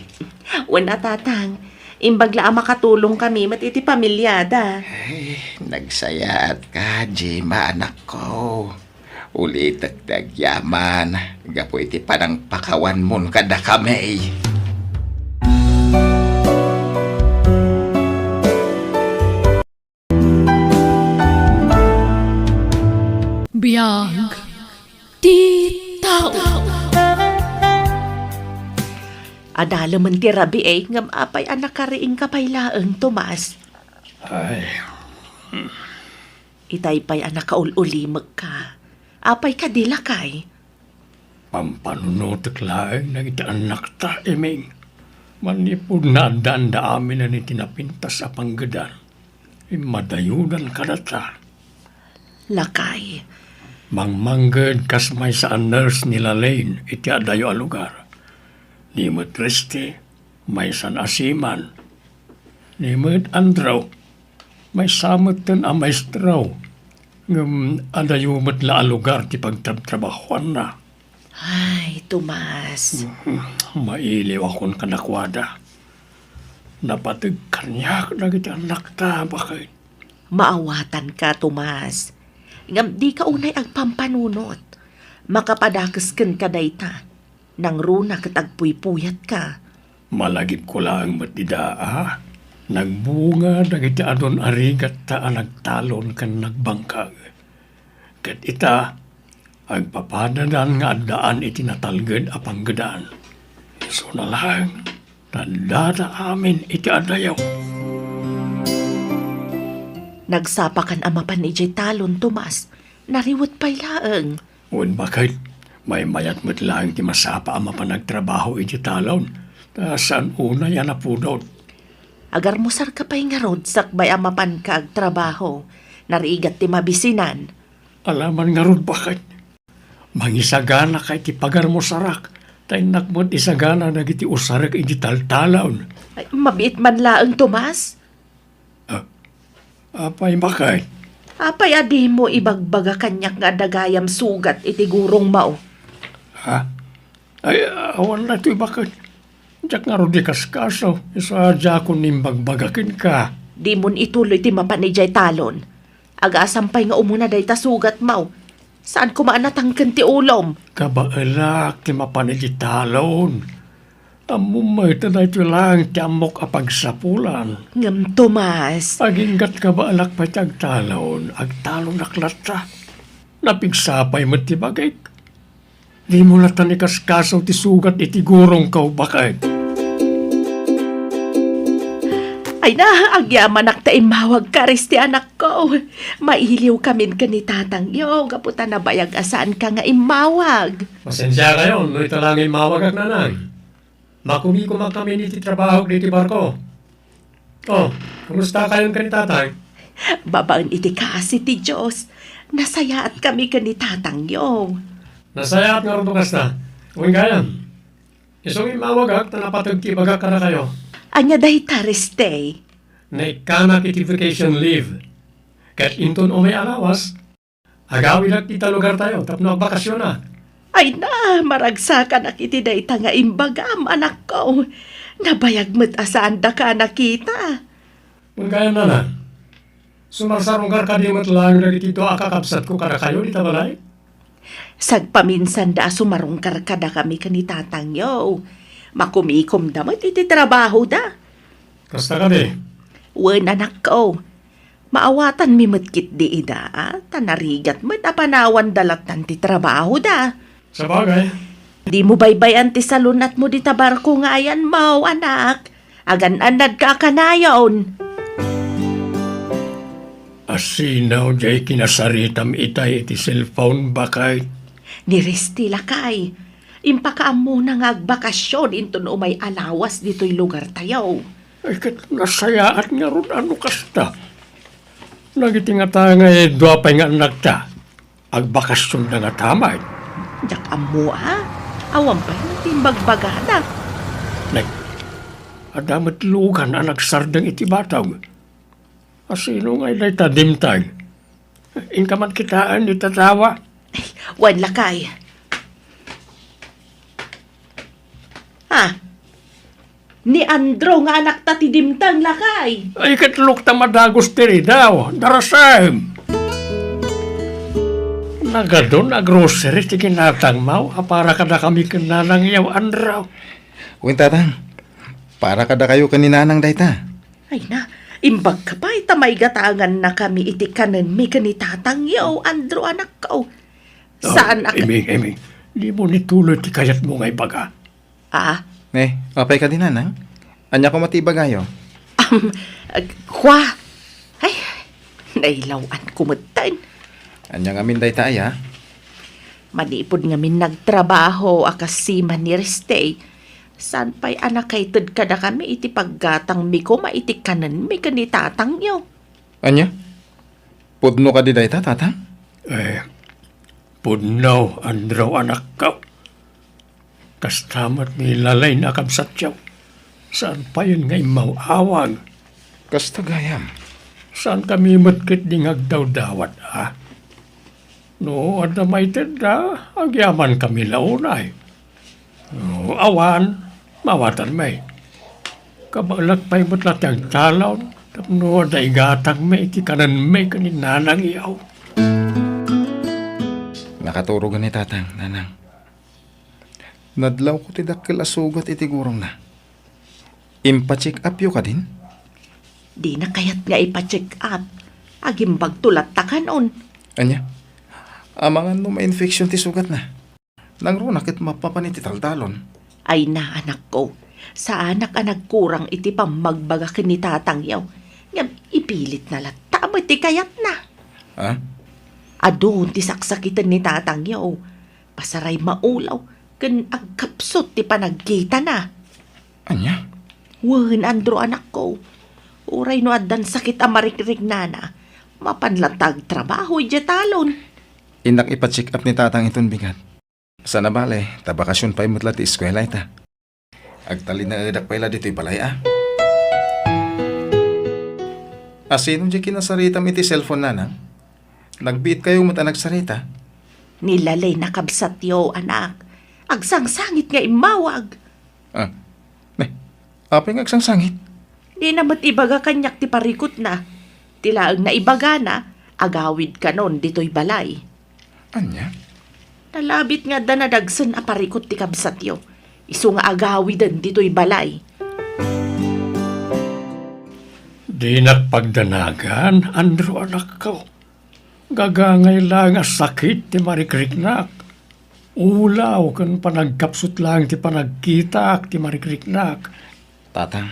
[SPEAKER 8] Wala, tatang. Imbagla ang makatulong kami mat iti pamilyada.
[SPEAKER 3] Ay, nagsayaat ka, Jima anak ko. Ulit yaman. Gapo iti panang pakawan mon kada kami.
[SPEAKER 1] Biyag ti tao.
[SPEAKER 8] Adala man ti rabi ngam apay anak kariing kapaylaeng Tomas.
[SPEAKER 9] Ay,
[SPEAKER 8] Itay pay anak kaululimag ka. Apay ka dilakay.
[SPEAKER 9] pampanunutok laeng na iti anak ta, Eming. Manipod na danda amin na ni tinapintas sa panggadan. Imadayunan ka na ta.
[SPEAKER 8] Lakay.
[SPEAKER 9] Mangmanggad kas may sa nurse nila Lane iti adayo a lugar. Ni Triste, may san asiman. Ni Andraw, may samutan a maestraw. Adayo la a lugar ti pagtrabahuan na.
[SPEAKER 8] Ay, Tomas.
[SPEAKER 9] Mailiw akong kanakwada. Napatag kanyak na iti anak ta, bakit?
[SPEAKER 8] Maawatan ka, Tomas. Ngam di ka unay agpampanunot. Makapadakas ken ka dayta. Nang runa katagpuy-puyat ka.
[SPEAKER 9] Malagip ko lang matidaa. Nagbunga dagiti adon arigat ta nagtalon kan nagbangkag. Ket ita, agpapadadan nga addaan iti natalged a panggadaan. Iso na lang, tandada amin iti adayaw.
[SPEAKER 8] Nagsapakan amapan ijay talon, Tomas. Nariwat pa'y laeng.
[SPEAKER 9] Uwan bakit, may mayat mo't lang ti masapa ama pa nagtrabaho iti talon. Ta saan una yan napudot.
[SPEAKER 8] Agar musar ka pa'y nga rod sakbay amapan ka agtrabaho. Narigat ti mabisinan.
[SPEAKER 9] Alaman nga ron bakit. Mangisagana kay ti pagar mo sarak. Tay nakmod isagana nagiti usarak iti taltalon.
[SPEAKER 8] Ay, mabiit man laeng, Tomas.
[SPEAKER 9] Apay bakit?
[SPEAKER 8] Apay adi mo ibagbaga kanyak nga dagayam sugat iti gurong mao.
[SPEAKER 9] Ha? Ay, awan na ito'y bakit? Diyak nga ron di kaskaso. Isa dya ko nimbagbagakin ka.
[SPEAKER 8] Di mon ituloy ti mapanijay talon. Aga-asampay nga umuna day ta sugat mao. Saan kumaan natangken ti ulom?
[SPEAKER 9] Kabaalak ti mapaniti talon. Amumay na ito lang ti amok apagsapulan.
[SPEAKER 8] Ngam, Tomas.
[SPEAKER 9] Aginggat kabaalak pa ti agtalon. Agtalon naklata. Napigsapay mo ti bagay. Di mo latan ikaskasaw ti sugat iti gurong kau bakit.
[SPEAKER 8] Ay na, agyaman ak ta imawag ka ris ti anak ko. Mailiw kamin ka ni tatang yo. Gaputa na bayag asaan ka nga imawag.
[SPEAKER 9] Pasensya kayo, no ito lang imawag ag nanay. Makumikumak kami ni ti trabaho ni ti barko. Oh, kumusta kayong kanitatay?
[SPEAKER 8] Babaan iti kasi ti Diyos. Nasayaat kami ka ni tatang yo.
[SPEAKER 9] Nasaya at nga rin bukas na. Uwing kayam. Isong imawag ag, tanapatag ti bagak ka na kayo.
[SPEAKER 8] Anya dahi tariste.
[SPEAKER 9] Naikanak iti vacation leave. Kat inton o may alawas, agawin at ita lugar tayo, tapno bakasyon na.
[SPEAKER 8] Ay na, maragsakan ak iti dahi nga imbagam, anak ko. Nabayag mo't asaan da ka nakita.
[SPEAKER 9] Kung kaya na na, sumarsarong ka di mo't lang na dito akakapsat ko kada kayo, di tabalay?
[SPEAKER 8] Sagpaminsan da sumarong karkada kami kanitatang yo. Makumikom da mo't iti trabaho da.
[SPEAKER 9] Kasta ka di.
[SPEAKER 8] Wen anak ko. Maawatan mi matkit di ida, tanarigat mo't apanawan dalat ti trabaho da.
[SPEAKER 9] Sa bagay,
[SPEAKER 8] Di mo baybayan ti salunat mo di tabarko nga ayan mo, anak. Agan-anad ka kanayon.
[SPEAKER 9] asinaw jay kinasaritam itay iti cellphone bakay.
[SPEAKER 8] Niristi lakay. Impakaam mo na nga agbakasyon into no may alawas dito'y lugar tayo.
[SPEAKER 9] Ay kat nasayaan nga ron ano kasta. Nagiti nga ta nga duapay nga anak ta. Agbakasyon na nga tamay.
[SPEAKER 8] Diyak amo Awan pa yung timbagbagada.
[SPEAKER 9] Adamat lugan na nagsardang iti bataw. Asino nga ilay tadimtay. Inkaman kitaan itatawa.
[SPEAKER 8] Wan lakay. Ni Andro nga anak ta ti dimtang lakay.
[SPEAKER 9] Ay katlok ta madagos tiri daw. Darasam. Nagadon na grocery ti kinatang mau. Para kada kami kananang yaw andraw.
[SPEAKER 6] Uwin tatang, para kada kayo kaninanang dayta.
[SPEAKER 8] Ay na, imbag ka pa itamay gatangan na kami iti kanan mi kanitatang yaw Andro anak ko. Saan
[SPEAKER 9] Eming, di mo nituloy ti kayat mo ngay baga.
[SPEAKER 6] Apay ka dinanang? Anya ko matibagayo.
[SPEAKER 8] Kwa? Ay, nailawan kumutain.
[SPEAKER 6] Anya ngamin dayta ay ha?
[SPEAKER 8] Manipod ngamin nagtrabaho akasiman ni Riste. San pa'y anak kay tud kada kami iti paggatang mi ko maiti kanan mi kanitatang yaw.
[SPEAKER 6] Anya? Pudno ka di dayta, tatang?
[SPEAKER 9] Pudnaw, andraw anak ka. Kastamat ni lalay na kamsatyaw. Saan pa yun ngay mawawag?
[SPEAKER 6] Kasta gayam.
[SPEAKER 9] Saan kami matkit di ngagdaw-dawat, ha? No, adamay tenda, agyaman kami launay. No, awan, mawatan may. Kabalag pa'y matlat ang talaw, tapno aday gatang may, iti kanan may kaninanang iyaw.
[SPEAKER 6] Nakaturo ni tatang, nanang. Nadlaw ko ti dakkel asugat iti gurong na. Impa-check up yo ka din?
[SPEAKER 8] Di na kayat nga ipa-check up. Agimbag tulat ta kanon.
[SPEAKER 6] Anya? Amangan no ma-infection ti sugat na. Nangrunak it mapapaniti taltalon.
[SPEAKER 8] Ay na anak ko. Sa anak nagkurang iti pamagbaga kinitatang yaw. Ngam ipilit na lata mo ti kayat na.
[SPEAKER 6] Ha?
[SPEAKER 8] Adun ti saksakitan ni tatang yaw. Pasaray maulaw. Kan agkapsot ti panagkita na.
[SPEAKER 6] Anya?
[SPEAKER 8] Wen Andro anak ko. Uray no addan sakit amarikrik na. Mapanlatag trabaho iti talon.
[SPEAKER 6] Inak ipa-check up ni tatang iton bigat. Sana bale, tabakasyon pa'y mutla ti eskwela ita. Agtali na edak pa'y dito'y balay Asinong di kinasaritam iti cellphone nanang? Nagbiit kayo mata nagsarita?
[SPEAKER 8] Nilalay na kabsat yo anak. Agsangsangit nga imawag.
[SPEAKER 6] Apay ngagsangsangit?
[SPEAKER 8] Di namat ibaga kanyak ti parikot na. Tilaang na ibaga na, agawid ka nun dito'y balay.
[SPEAKER 6] Anya?
[SPEAKER 8] Nalabit nga da nadagsan a parikot ti kabsat yo. Isu nga agawidan dito'y balay.
[SPEAKER 9] Di nakpagdanagan, Andro anak ko. Gagangay lang nga sakit ti marikriknak. Ulaw kan panagkapsut lang ti panagkita ti marikriknak.
[SPEAKER 6] Tatang.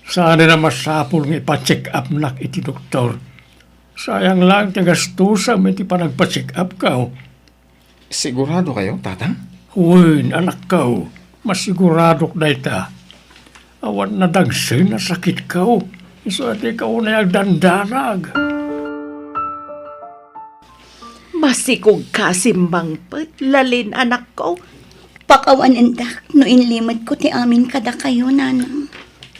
[SPEAKER 9] Sana na masapol nga ipa-check up nak iti doktor. Sayang lang ti gastusa mo iti panagpa-check up ka.
[SPEAKER 6] Sigurado kayo, tatang?
[SPEAKER 9] Huwin, anak ka. Masiguradok na ita. Awan na dagsin na sakit ka. Iso ati ka na dandanag.
[SPEAKER 8] Masikog ka simbang lalin anak ko.
[SPEAKER 10] Pakawan endak, no inlimad ko ti amin kada kayo, nanang.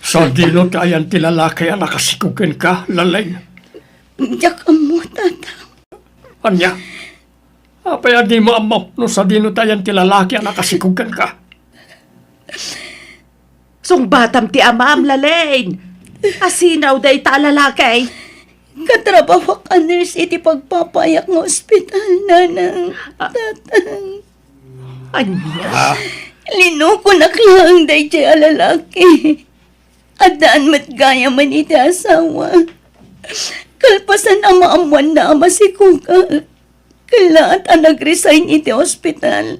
[SPEAKER 9] Sa dino tayan ti lalaki ang nakasikugan ka, lalay.
[SPEAKER 5] Jak amo, tatang.
[SPEAKER 9] Anya? Apay di mo amo no sa dino tayan ti lalaki ang nakasikugan ka.
[SPEAKER 8] Sungbatam ti amam, lalain. Asinaw day ta lalaki.
[SPEAKER 5] Katrabaho ka nurse iti pagpapayak ng ospital, nanang. Tatang.
[SPEAKER 8] Anya?
[SPEAKER 5] Linuko na klang day siya lalaki. Adaan mat gaya man iti asawa. Kalpasan ang maamuan na ama si Kuka. Kalaat ang nag-resign iti ospital.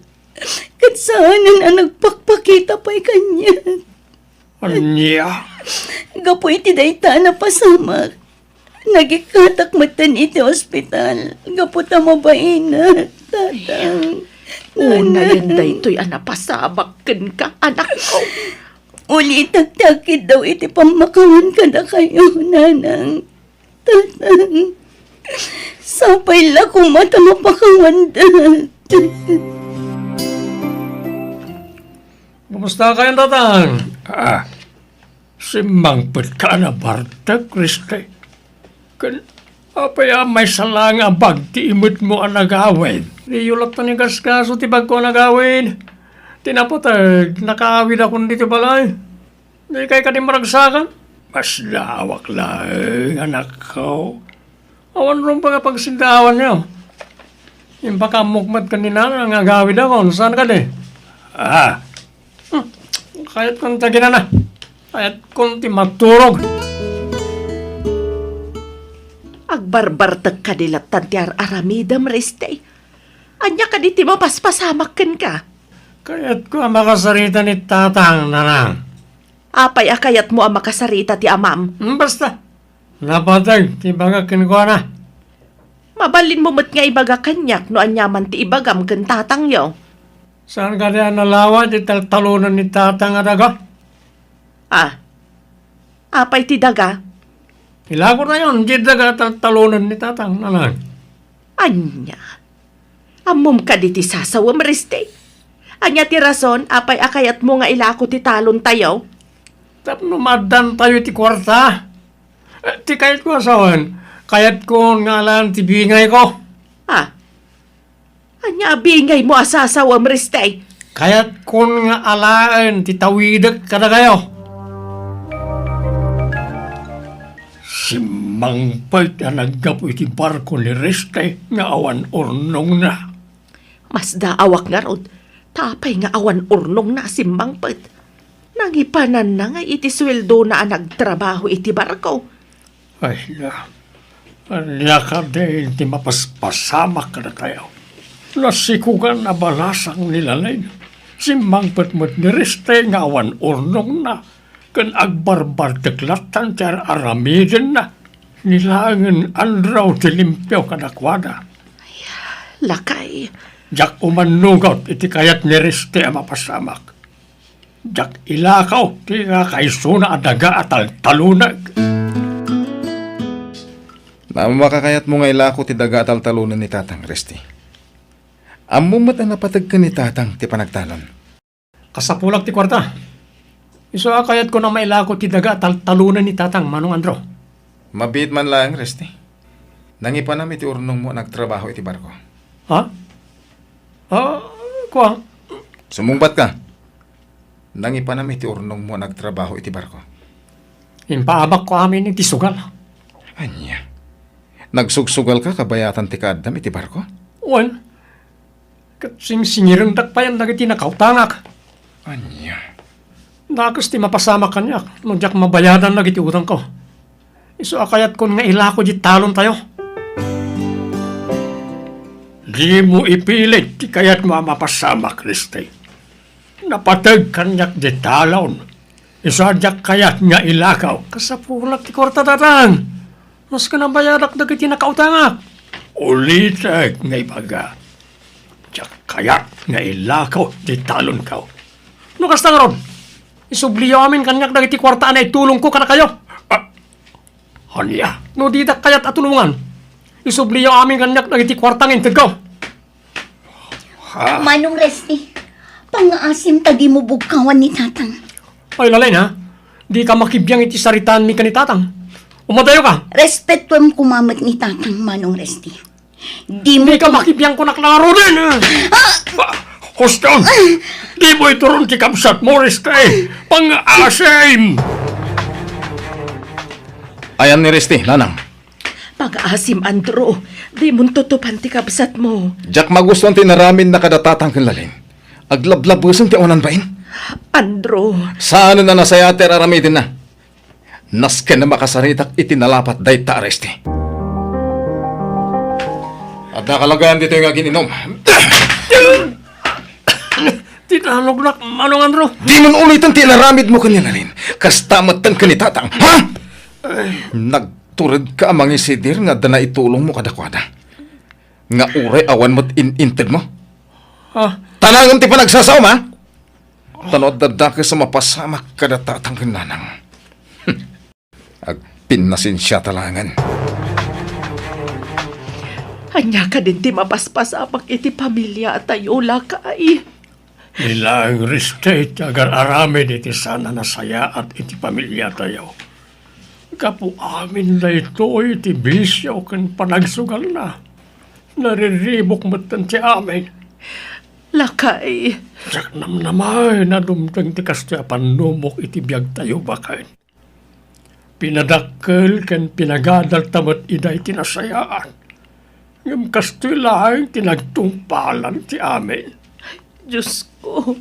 [SPEAKER 5] Katsaanan ang nagpakpakita pa'y kanya.
[SPEAKER 9] Anya?
[SPEAKER 5] Gapo iti dayta na pasamak. Nagikatak matan iti ospital. Gapo ta mabain na, tatang.
[SPEAKER 8] Una yan day to'y anapasabakin ka, anak ko.
[SPEAKER 5] Uli tagtakid daw iti pamakawan ka na kayo, nanang. Tatang. Sapay la kung mata mapakawan da.
[SPEAKER 9] Kumusta kayong tatang? Si Mangpet ka na Bartek, Kriste. Apaya may salang ang pagtiimot mo ang nag-awin. Riyulot na ni Kaskaso ti bag ko nag-awin. Tinapotag, nakaawid ako dito balay. Di kay ka di maragsakan. Mas lawak lang, anak ko. Awan rin pa pagsindawan niyo. Yung baka mukmat kanina, nangagawid ako. Saan ka di? Kahit kung tagina na. Kahit kung ti maturog.
[SPEAKER 8] Agbarbartag ka nilat tantiar aramidam reste. Anya ka di ti mapaspasamakin ka.
[SPEAKER 9] Kaya't ko ang makasarita ni tatang nanang.
[SPEAKER 8] Apay akayat mo ang makasarita ti amam.
[SPEAKER 9] Basta, napatag, tibagakin ko na.
[SPEAKER 8] Mabalin mo mat nga ibaga kanyak no anyaman ti ibagam ken tatang yo.
[SPEAKER 9] Saan ka diyan nalawa di taltalunan ni tatang at ako?
[SPEAKER 8] Apay ti daga.
[SPEAKER 9] Ilago na yun, di daga taltalunan ni tatang nanang.
[SPEAKER 8] Anya. Amom ka di ti sasawam reste. Anya ti rason, apay akayat mo nga ilako ti talon tayo.
[SPEAKER 9] Tapno madan tayo ti kwarta. Ti kayat ko asawan, kayat ko ngalan ti bingay ko.
[SPEAKER 8] Anya bingay mo asasawam reste.
[SPEAKER 9] Kayat ko nga alaan ti tawidag kada kayo. Si Mangpet na naggapo iti barko ni Reste nga awan urnong na.
[SPEAKER 8] Mas daawak nga rod. Tapay nga awan urnong na si Mangpet. Nangipanan na nga iti sweldo na nagtrabaho iti barko.
[SPEAKER 9] Ay na, anya ka din ti mapaspasamak ka na tayo. Nasikugan na balasang nilalay. Si Mangpet mo't ni Reste nga awan urnong na. Kan agbarbar teklatan tiar aramidin na. Nilangan andraw ti limpyaw kadakwada.
[SPEAKER 8] Lakay.
[SPEAKER 9] Jak umanugot iti kayat ni Reste ang mapasamak. Jak ilakaw ti nga kaisuna adaga at talunag.
[SPEAKER 6] Makakayat mo nga ilako ti daga at talunan ni tatang, Resti. Amumat ang napatag ka ni tatang ti panagtalon.
[SPEAKER 9] Kasapulag ti kwarta. Iso kayat ko na mailako ti daga at talunan ni tatang Manong Andro.
[SPEAKER 6] Mabit man lang, Resti. Nangipanam iti urnong mo nagtrabaho iti barko.
[SPEAKER 9] Kuha.
[SPEAKER 6] Sumungbat ka. Nangipanam iti urnong mo nagtrabaho iti barko.
[SPEAKER 9] Impaabak ko amin iti sugal.
[SPEAKER 6] Anya. Nagsugsugal ka kabayatan ti kaadam iti barko?
[SPEAKER 9] Wan. Katsing-singirang dakpayan dagiti nakautangak.
[SPEAKER 6] Anya.
[SPEAKER 9] Nakas ti mapasama kanyak. Nung diyak mabayadan lagi ti utang ko. Iso akayat ko nga ilako di talon tayo. Di mo ipilit ti kayat mo mapasama, Kriste. Napatag kanyak di talon. Iso diyak kayat nga ilakaw. Kasapulag ti korta tatang. Mas ka nabayadak dagiti nakautangak. Ulitag nga ibaga. Diyak kayat nga ilakaw di talon ka. No kastang ron. Isubliyo amin kanyak dagiti kwartaan ay tulong ko kana kayo. Hanya, no di dak kayat atulungan. Isubliyo amin kanyak dagiti kwartang inted ko.
[SPEAKER 5] Manong Resti, pangaasim tadi mo bugkawan ni tatang.
[SPEAKER 9] Ay lalay na, Di ka makibiyang iti saritaan mi kanitatang. Umadayo ka.
[SPEAKER 5] Respetuam kumamat ni Tatang Manong Resti. Di mo
[SPEAKER 9] Di ka makibiyang ko naklaro din. Hoston, di mo ituron ti kapsat mo, Reste. Pang-asim!
[SPEAKER 6] Ayan ni Resti, nanang.
[SPEAKER 8] Pag-asim, Andro. Di mo tutupan ti kabsat mo.
[SPEAKER 6] Jack magustuhan ti naramin na kadatatang kanlalin. Aglablabusang ti unan bain.
[SPEAKER 8] Andro,
[SPEAKER 6] Saan na nasayater aramidin na? Nasken na makasaritak itinalapat day ta Resti. At nakalagayan dito yung agininom.
[SPEAKER 9] Tinanog na, Manong Andro.
[SPEAKER 6] Di man ulitan ti naramid mo kanyalalin. Kastamat tang kanitatang. Ha? Nagturad ka amang isidir nga dana itulong mo kadakwada. Nga uray awan mo't in-inted mo.
[SPEAKER 9] Ah,
[SPEAKER 6] Tanangan ti panagsasaw ma? Tanod dadake sa mapasamak kadatatang kananang. Agpinasin siya talangan.
[SPEAKER 8] anya ka din ti mapaspasamak iti pamilya at tayo lakay.
[SPEAKER 9] nila ang restate agar aramid iti sana nasaya at iti pamilya tayo. Kapu amin na ito iti bisyo kan panagsugal na. Nariribok matan ti amin.
[SPEAKER 8] Lakay,
[SPEAKER 9] Sak namnamay na dumtang ti kastya panumok iti biyag tayo bakay. Pinadakkel kan pinagadal tamat iday tinasayaan. Ngam kastoy lahing tinagtungpalan ti amin.
[SPEAKER 8] Diyos ko.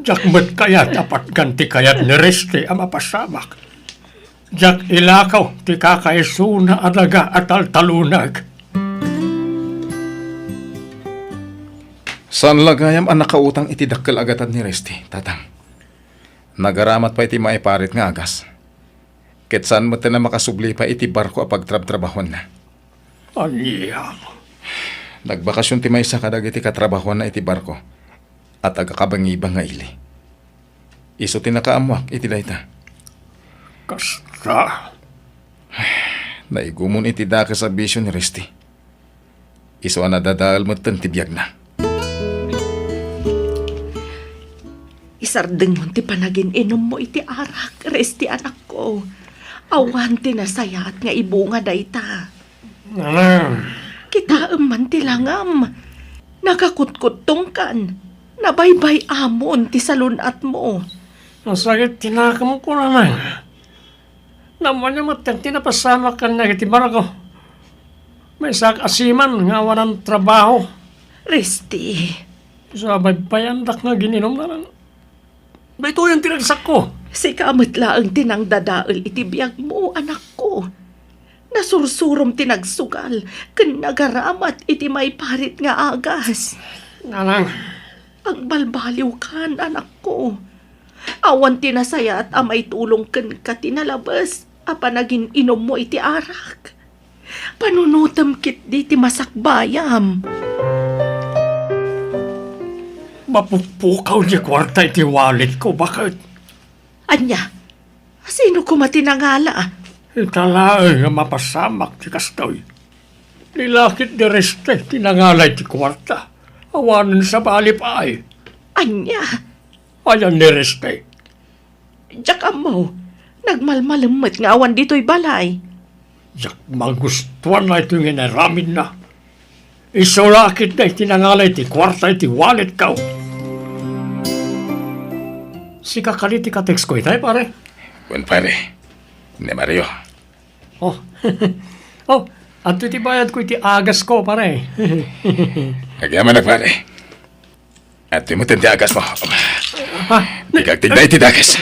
[SPEAKER 9] Jakmet kaya dapat ganti kayat ni Reste ang mapasamak. Jak ilakaw ti kakaisuna adaga at altalunag.
[SPEAKER 6] San lagayam ang nakautang iti dakkel agatan ni Resti, tatang. Nagaramat pa iti maiparit nga agas. Ket saan mo na makasubli pa iti barko a pagtrab-trabahon na.
[SPEAKER 9] Aniyang.
[SPEAKER 6] Nagbakasyon ti maysa kadag iti katrabahon na iti barko at agakabangibang nga ili. Iso ti nakaamuak iti dayta.
[SPEAKER 9] Kasta.
[SPEAKER 6] Naigumon iti daka sa bisyo ni Resti. Iso ang nadadal mo ti biyag na.
[SPEAKER 8] Isardeng mo ti panagin inom mo iti arak, Resti anak ko. Awan ti nasaya at nga ibunga dayta. Kita man ti langam. Nakakutkutong kan. Nabaybay amon ti salunat mo.
[SPEAKER 9] Nasakit tinakam ko naman. Naman niya matan tinapasama ka na iti barko. May sak asiman nga walang trabaho.
[SPEAKER 8] Resti,
[SPEAKER 9] Sabay payandak nga gininom na lang. Ba ito yung tinagsak ko.
[SPEAKER 8] si kamot laang tinang dadaol iti biyag mo, anak ko. Nasursurom tinagsugal, ken nagaramat iti may parit nga agas.
[SPEAKER 9] Nanang,
[SPEAKER 8] Ang balbaliw kan, anak ko. Awan tinasaya at amay tulong ken ka tinalabas, apa naging inom mo iti arak. Panunutam kit di ti masakbayam.
[SPEAKER 9] mapupukaw di kwarta iti wallet ko. Bakit?
[SPEAKER 8] Anya, sino ko matinangala?
[SPEAKER 9] Italaay nga mapasamak ti kastoy. Nilakit di Reste, tinangalay ti kwarta. Awanan sa balip ay.
[SPEAKER 8] Anya,
[SPEAKER 9] Ayan ni Reste.
[SPEAKER 8] Diyak mo, nagmalmalamot nga awan dito'y balay.
[SPEAKER 9] Yak magustuhan na ito yung inaramin na. Isulakit na itinangalay ti kwarta iti wallet ka. Si kakaliti ka text ko itay pare.
[SPEAKER 6] Buen pare, ni Mario.
[SPEAKER 9] Oh, oh, at iti bayad ko iti agas ko pare.
[SPEAKER 6] Agyaman na pare. At timutin ti agas mo.
[SPEAKER 9] Ha?
[SPEAKER 6] Nagagtigday ti dakas.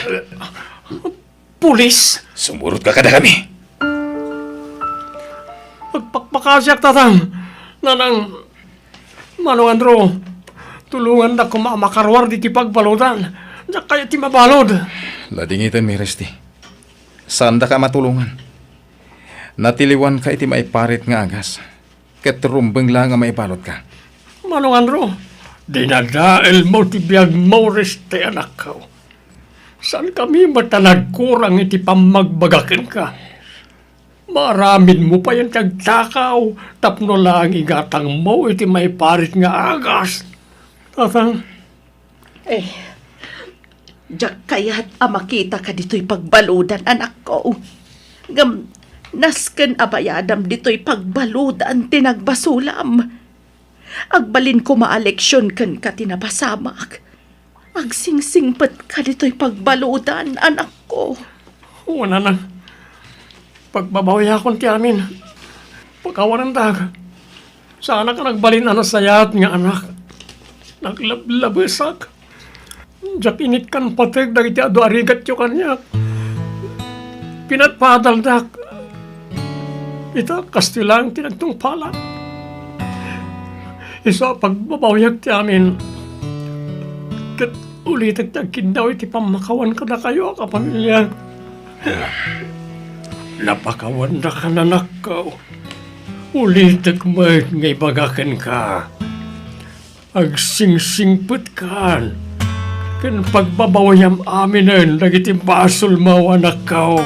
[SPEAKER 9] Pulis?
[SPEAKER 6] Sumurot ka kada kami.
[SPEAKER 9] Magpakpakasyak tatang. Nanang, Manong Andro, tulungan na makarwar di ti pagbaludan. Diyak kaya ti mabalod.
[SPEAKER 6] Ladingitan mi Resti. Saan da ka matulungan? Natiliwan ka iti maiparit nga agas. Ket rumbeng lang nga maibalot ka.
[SPEAKER 9] Manong Andro, dinadael mo ti biyag mo Reste anak ko. Saan kami matanagkurang iti pamagbagakin ka? Maramin mo pa yung tagtakaw, tapno lang igatang mo iti maiparit nga agas. Tatang,
[SPEAKER 8] Diyak kaya't makita ka dito'y pagbaludan, anak ko. Ngam, nasken abayadam dito'y pagbaludan tinagbasulam. Agbalin ko maaleksyon kan ka tinapasamak. Agsingsingpet ka dito'y pagbaludan, anak ko.
[SPEAKER 9] Wala na. Pagbabawya akong ti amin. Pagkawanan dag. Sana ka nagbalin ano sayat nga anak. Naglablabesak. Diyak init kan pateg dagiti adu arigat yung kanyak. Pinatpadal dak. Ita kastilang tinagtong pala. Isa pagbabawyak ti amin. Kat ulit tagtagkin daw iti pamakawan ka na kayo kapamilya. Napakawan na ka nanak ko. Ulit tagmat ngay bagakan ka. Agsingsingput ka. Kan pagbabawayam aminin, nagiti basol mo anak ko.